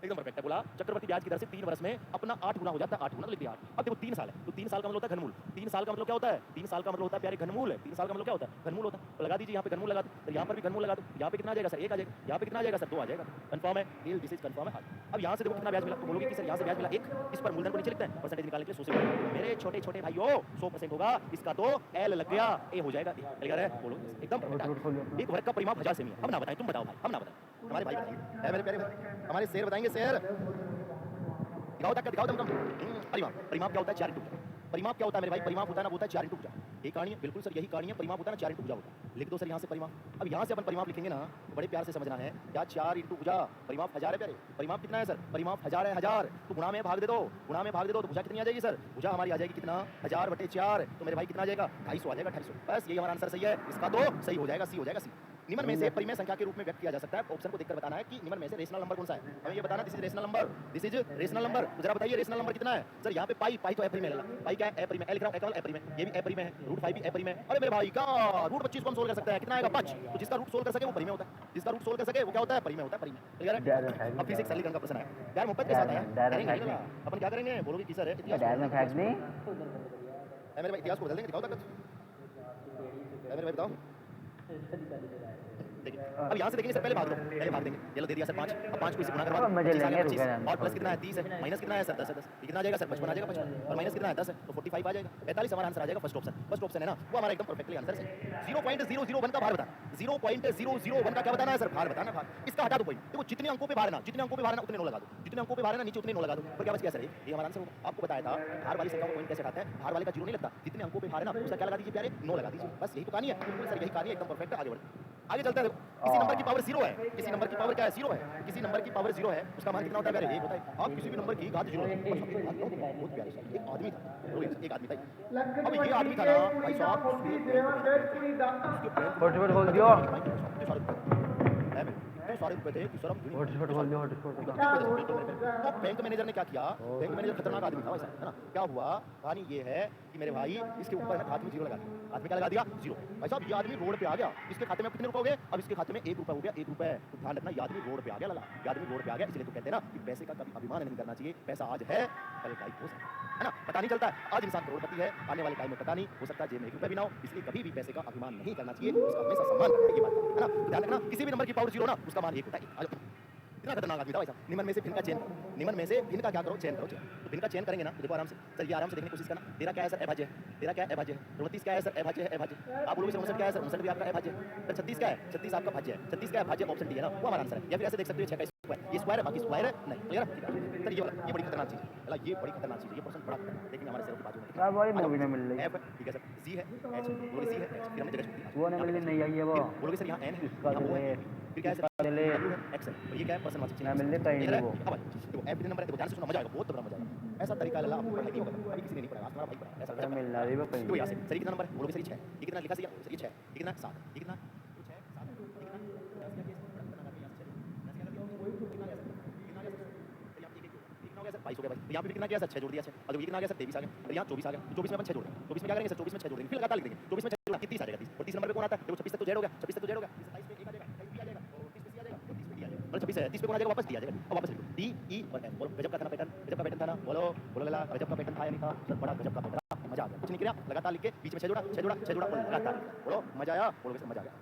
Speaker 3: एकदम परफेक्ट है बोला चक्रवर्ती ब्याज की दर से 3 वर्ष में अपना 8 गुना हो जाता है 8 गुना तो लिख दिया 8 अब देखो 3 साल है तो 3 साल का मतलब होता है घनमूल 3 साल का मतलब क्या होता है 3 साल का मतलब होता है प्यारे घनमूल है 3 साल का मतलब क्या होता है घनमूल होता है तो लगा दीजिए यहाँ पे घनमूल लगा दो तो यहाँ पर भी घनमूल लगा दो यहाँ पे कितना आ जाएगा सर 1 आ जाएगा यहाँ पे कितना आ जाएगा सर 2 आ जाएगा कंफर्म है डील दिस इज कंफर्म है अब यहाँ से देखो कितना ब्याज मिला तो बोलोगे कि सर यहाँ से ब्याज मिला 1 इस पर मूलधन को नीचे लिखते हैं परसेंटेज निकालने के लिए 100 से गुणा मेरे छोटे छोटे भाइयों 100% होगा इसका तो एल लग गया ए हो जाएगा क्लियर है बोलो एकदम परफेक्ट एक वर्ग का परिमाप 1000 सेमी है हम ना बताएं तुम बताओ भाई हम ना बताएं हमारे भाई बताएंगे है मेरे प्यारे भाई हमारे शेर बताएंगे शेर दिखाओ तक दिखाओ तुम परिमाप क्या होता है 4 इंटू परिमाप क्या होता है मेरे भाई परिमाप होता है ना वो होता है 4 इंटू ये कहानी है बिल्कुल सर यही कहानी है परिमाप होता है ना 4 इंटू भुजा होता है लिख दो सर यहाँ से परिमाप अब यहाँ से अपन परिमाप लिखेंगे ना तो बड़े प्यार से समझना है क्या 4 इंटू भुजा परिमाप 1000 है प्यारे परिमाप कितना है सर परिमाप 1000 है 1000 तो गुणा में भाग दे दो तो भुजा कितनी आ जाएगी सर भुजा हमारी आ जाएगी कितना 1000/4 तो मेरे भाई कितना आ जाएगा 250 आ जाएगा 250 बस यही हमारा आंसर सही है इसका तो सही हो जाएगा सी हो जाएगा सी निम्न में से परिमेय संख्या के रूप में व्यक्त किया जा सकता है ऑप्शन को देखकर बताना है कि निम्न में से रेशनल नंबर कौन सा है हमें ये बताना दिस इज रेशनल नंबर तो जरा बताइए रेशनल नंबर कितना है सर यहाँ पे पाई तो एप्री में लगा पाई क्या है एप्री में एल लिख रहा हूं एप्री में ये भी एप्री में है √5 भी एप्री में है अरे मेरे भाई का √25 को हम सोल्व कर सकते हैं कितना आएगा 5 तो जिसका रूट सोल्व कर सके वो परी में होता है जिसका रूट सोल्व कर सके वो क्या होता है परी में होता है परी में क्लियर है अब फिर से एक सरलीकरण का प्रश्न है यार मोहब्बत के साथ है अपन क्या करेंगे बोलोगे कि सर इतिहास मेरे भाई इतिहास को बदल देंगे दिखाओ तक मेरे भाई बताओ देखिए अब यहाँ से देखेंगे सर, पहले भाग दो, पहले भाग देंगे, ये लो दे दिया सर 5, अब 5 को इससे गुणा करवा
Speaker 2: अब
Speaker 3: दो,
Speaker 2: मजे
Speaker 3: 25 आ
Speaker 2: लेंगे,
Speaker 3: गया
Speaker 2: रुक
Speaker 3: 25,
Speaker 2: जाना।
Speaker 3: और प्लस कितना है 30 है, माइनस कितना है सर 10 है 10, ये कितना आ जाएगा सर 55 आ जाएगा 55, और माइनस कितना है 10 है तो 45 आ जाएगा, 45 हमारा आंसर आ जाएगा फर्स्ट ऑप्शन है ना, वो हमारा एकदम परफेक्टली आंसर है। 0.001 का भार बता, 0.001 का क्या बताना है सर, भार बताना भार, इसका हटा दो पॉइंट, देखो जितने अंकों पे भार है ना, जितने अंकों पे भार है ना उतने 9 लगा दो, जितने अंकों पे भार है ना नीचे उतने 9 लगा दो, तो क्या बच गया सर, ये हमारा आंसर होगा। आपको बताया था भार वाली संख्या को पॉइंट कैसे हटाते हैं, भार वाले का 0 नहीं लगता, जितने अंकों पे भार है ना उसका क्या लगा दीजिए प्यारे, 9 लगा दीजिए, बस यही तो कहानी है, बिल्कुल सर यही कहानी है, एकदम परफेक्ट है। आगे बढ़ो, आगे चलते हैं, किसी नंबर की पावर 0 है, किसी नंबर की पावर क्या है 0 है, किसी नंबर की पावर 0 है उसका मान कितना होता है प्यारे, 1 होता है। आप किसी भी नंबर की घात 0 बहुत प्यारे सर, एक आदमी था, एक आदमी था, अब ये आदमी था ना भाई साहब,
Speaker 2: हॉटस्पॉट खोल दियो,
Speaker 3: सारे रुपए थे कि सर हम
Speaker 2: हॉटस्पॉट खोल दियो, हॉटस्पॉट खोल दियो।
Speaker 3: तो बैंक मैनेजर ने क्या किया, बैंक मैनेजर खतरनाक आदमी था वैसा, है ना, क्या हुआ कहानी ये है कि मेरे भाई इसके ऊपर हाथ में 0 लगा दिया, हाथ में क्या लगा दिया 0, भाई साहब ये आदमी रोड पे आ गया, इसके खाते में कितने रुपए हो गए, अब इसके खाते में 1 रुपया हो गया, 1 रुपया, तो ध्यान रखना ये आदमी रोड पे आ गया, लगा ये आदमी रोड पे आ गया, इसलिए तो कहते हैं ना कि पैसे का कभी अभिमान नहीं करना चाहिए, पैसा आज है कल गायब हो सकता है ना, पता नहीं चलता है, आज इंसान करोड़पति है, आने वाले टाइम में पता नहीं हो सकता है जेब में 1 रुपया भी ना हो, इसलिए कभी भी पैसे का अभिमान नहीं करना चाहिए, उसका हमेशा सम्मान करना है, ये बात है ना, ध्यान रखना किसी भी नंबर की पावर 0 ना उसका मान 1 होता है। कितना खतरनाक आदमी था भाई साहब। निमन में से भिन्न का चयन करो, निमन में से भिन्न का क्या करो, चयन करो, चयन तो भिन्न का चयन करेंगे ना तो देखो आराम से सर, ये आराम से देखने की कोशिश करना, तेरा क्या है सर अभाज्य है, तेरा क्या है अभाज्य है, 29 क्या है सर अभाज्य है, अभाज्य आप बोलोगे सर 59 क्या है सर, 59 भी आपका अभाज्य है, सर 36 क्या है, 36 आपका भाज्य है, 36 क्या है भाज्य, ऑप्शन डी है ना वो हमारा आंसर है, या फिर ऐसे देख सकते हो 6 का स्क्वायर, ये स्क्वायर है बाकी स्क्वायर है नहीं, क्लियर है सर, ये वाला ये बड़ी खतरनाक चीज है, अल्लाह ये बड़ी खतरनाक चीज है, ये पर्सन बड़ा खतरनाक, लेकिन हमारे सर के बाजू में
Speaker 2: क्या भाई मूवी में मिल रही है,
Speaker 3: एफ ठीक है सर, जी है एच बोलोगे सी है एच, फिर हमने जगह छूट दी,
Speaker 2: वो नहीं मिल रही, नहीं आई है वो,
Speaker 3: बोलोगे सर यहाँ एन है,
Speaker 2: इसका
Speaker 3: यहाँ O है,
Speaker 2: चले,
Speaker 3: फिर क्या है सर
Speaker 2: चले,
Speaker 3: एक्स है, और ये क्या है पर्सन वाचिक
Speaker 2: ना मिल रही कहीं नहीं वो,
Speaker 3: अब देखो एफ नंबर है, देखो ध्यान से सुनना, मजा आएगा, बहुत तगड़ा मजा आएगा, ऐसा तरीका अल्लाह आपको पढ़ाई नहीं होगा, अभी किसी ने नहीं पढ़ाया, आज तुम्हारा भाई पढ़ा, ऐसा
Speaker 2: क्या मिल रहा है वो कहीं,
Speaker 3: तो यहाँ से सर ये कितना नंबर है, बोलोगे सर ये 6, ये कितना लिखा सर ये 6, ये कितना 7, ये कितना 6 7, ये कितना 22 हो गया भाई, यहाँ पे कितना गया सर 6 जोड़ दिया 6, और ये कितना गया सर 23 आ गया, और यहाँ 24 आ गया, 24 में अपन 6 जोड़ देंगे, 24 में क्या करेंगे सर 24 में 6 जोड़ देंगे, फिर लगातार लिख देंगे, 24 में 6 जोड़ 30 आ जाएगा 30, और 30 नंबर पे कौन आता है, देखो 26 तक तो जेड हो गया, 26 तक तो जेड हो गया, 27 पे 1 आ जाएगा, 23 भी आ जाएगा, और 30 पे सी आ जाएगा, और 30 पे डी आ जाएगा, और 26 है 30 पे कौन आ जाएगा वापस डी आ जाएगा, अब वापस लिखो डी ई और एफ, बोलो गजब का था ना पैटर्न, गजब का पैटर्न था ना, बोलो बोलो गला गजब का पैटर्न था या नहीं था सर, बड़ा गजब का पैटर्न, मजा आ गया, कुछ नहीं किया, लगातार लिख के बीच में 6 जोड़ा 6 जोड़ा 6 जोड़ा और लगातार बोलो मजा आया, बोलोगे सर मजा आ गया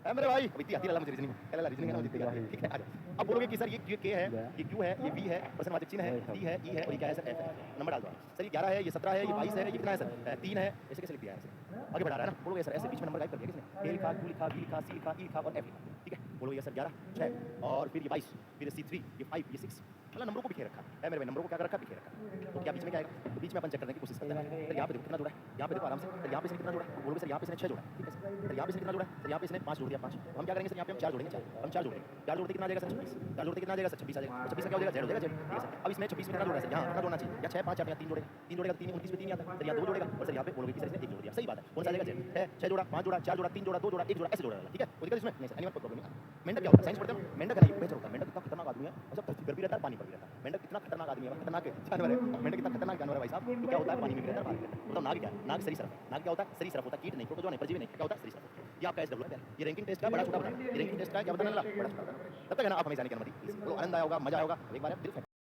Speaker 3: है मेरे भाई, अब इतनी आती है मुझे रीजनिंग, पहले रीजनिंग है ना मुझे आती है, ठीक है आ जाओ। अब बोलोगे कि सर ये के है, ये क्यू है, ये वी है, पर्सनवाचक चिन्ह है, टी है, ई है और ये क्या है सर एफ है, नंबर डाल दो सर, ये 11 है, ये 17 है, ये 22 है, ये कितना है सर 3 है, ऐसे कैसे लिख दिया है सर, आगे बढ़ा रहा है ना, बोलोगे सर ऐसे बीच में नंबर गायब कर दिया किसने, ए लिखा, क्यू लिखा, बी लिखा, सी लिखा, ई लिखा और एफ लिखा, ठीक है, बोलोगे सर 11 6 और फिर ये 22 फिर सी 3 ये 5 ये 6, मतलब नंबरों को बिखेर रखा है मेरे भाई, नंबरों को क्या कर रखा है बिखेर रखा, तो क्या बीच में क्या आएगा, तो बीच में अपन चेक करने की कोशिश करते हैं, सर यहाँ पे देखो कितना जोड़ा है, यहाँ पे देखो आराम से, सर यहाँ पे इसने कितना जोड़ा है, बोलोगे सर यहाँ पे इसने 6 जोड़ा है, ठीक है सर यहाँ पे इसने कितना जोड़ा है, सर यहाँ पे इसने 5 जोड़ दिया 5, हम क्या करेंगे सर यहाँ पे हम 4 जोड़ेंगे 4, हम 4 जोड़ेंगे 4 जोड़ते कितना आ जाएगा सर 26, 4 जोड़ते कितना आ जाएगा सर 26 आ जाएगा, 26 में क्या हो जाएगा जेड हो जाएगा जेड, ठीक है सर, अब इसमें 26 में कितना जोड़ा है सर, यहाँ कितना जोड़ना चाहिए, या 6 5 8 या 3 जोड़ेगा 3 जोड़ेगा 3 29 में 3 आता है सर, यहाँ 2 जोड़ेगा और सर यहाँ पे बोलोगे कि सर इसने 1 जोड़ दिया, सही बात है, कौन सा आ जाएगा जेड है, 6 जोड़ा 5 जोड़ा 4 जोड़ा 3 जोड़ा 2 जोड़ा 1 जोड़ा ऐसे जोड़ा, ठीक है कोई दिक्कत इसमें नहीं सर, एनीवन कोई प्रॉब्लम नहीं। मेंढक क्या होता है, साइंस पढ़ते हैं मेंढक है ना, ये बेहतर होता है, मेंढक इतना खतरनाक आदमी है, मतलब धरती पर भी रहता है पानी पर भी रहता है, मेंढक इतना खतरनाक आदमी है, खतरनाक जानवर है, मेंढक इतना खतरनाक जानवर है भाई साहब, तो क्या होता है पानी में भी रहता है, बाहर भी रहता है, बताओ नाग क्या है, नाग सरीसृप, नाग क्या होता है सरीसृप होता है, कीट नहीं प्रोटोजोआ नहीं परजीवी नहीं, क्या होता है सरीसृप, ये आपका एसडब्ल्यू है, ये रैंकिंग टेस्ट का बड़ा छोटा बताना, ये रैंकिंग टेस्ट का क्या बताना, बड़ा छोटा बताना, तब तक है ना आप हमें जाने की अनुमति, तो आनंद आया होगा, मजा आया होगा, एक बार दिल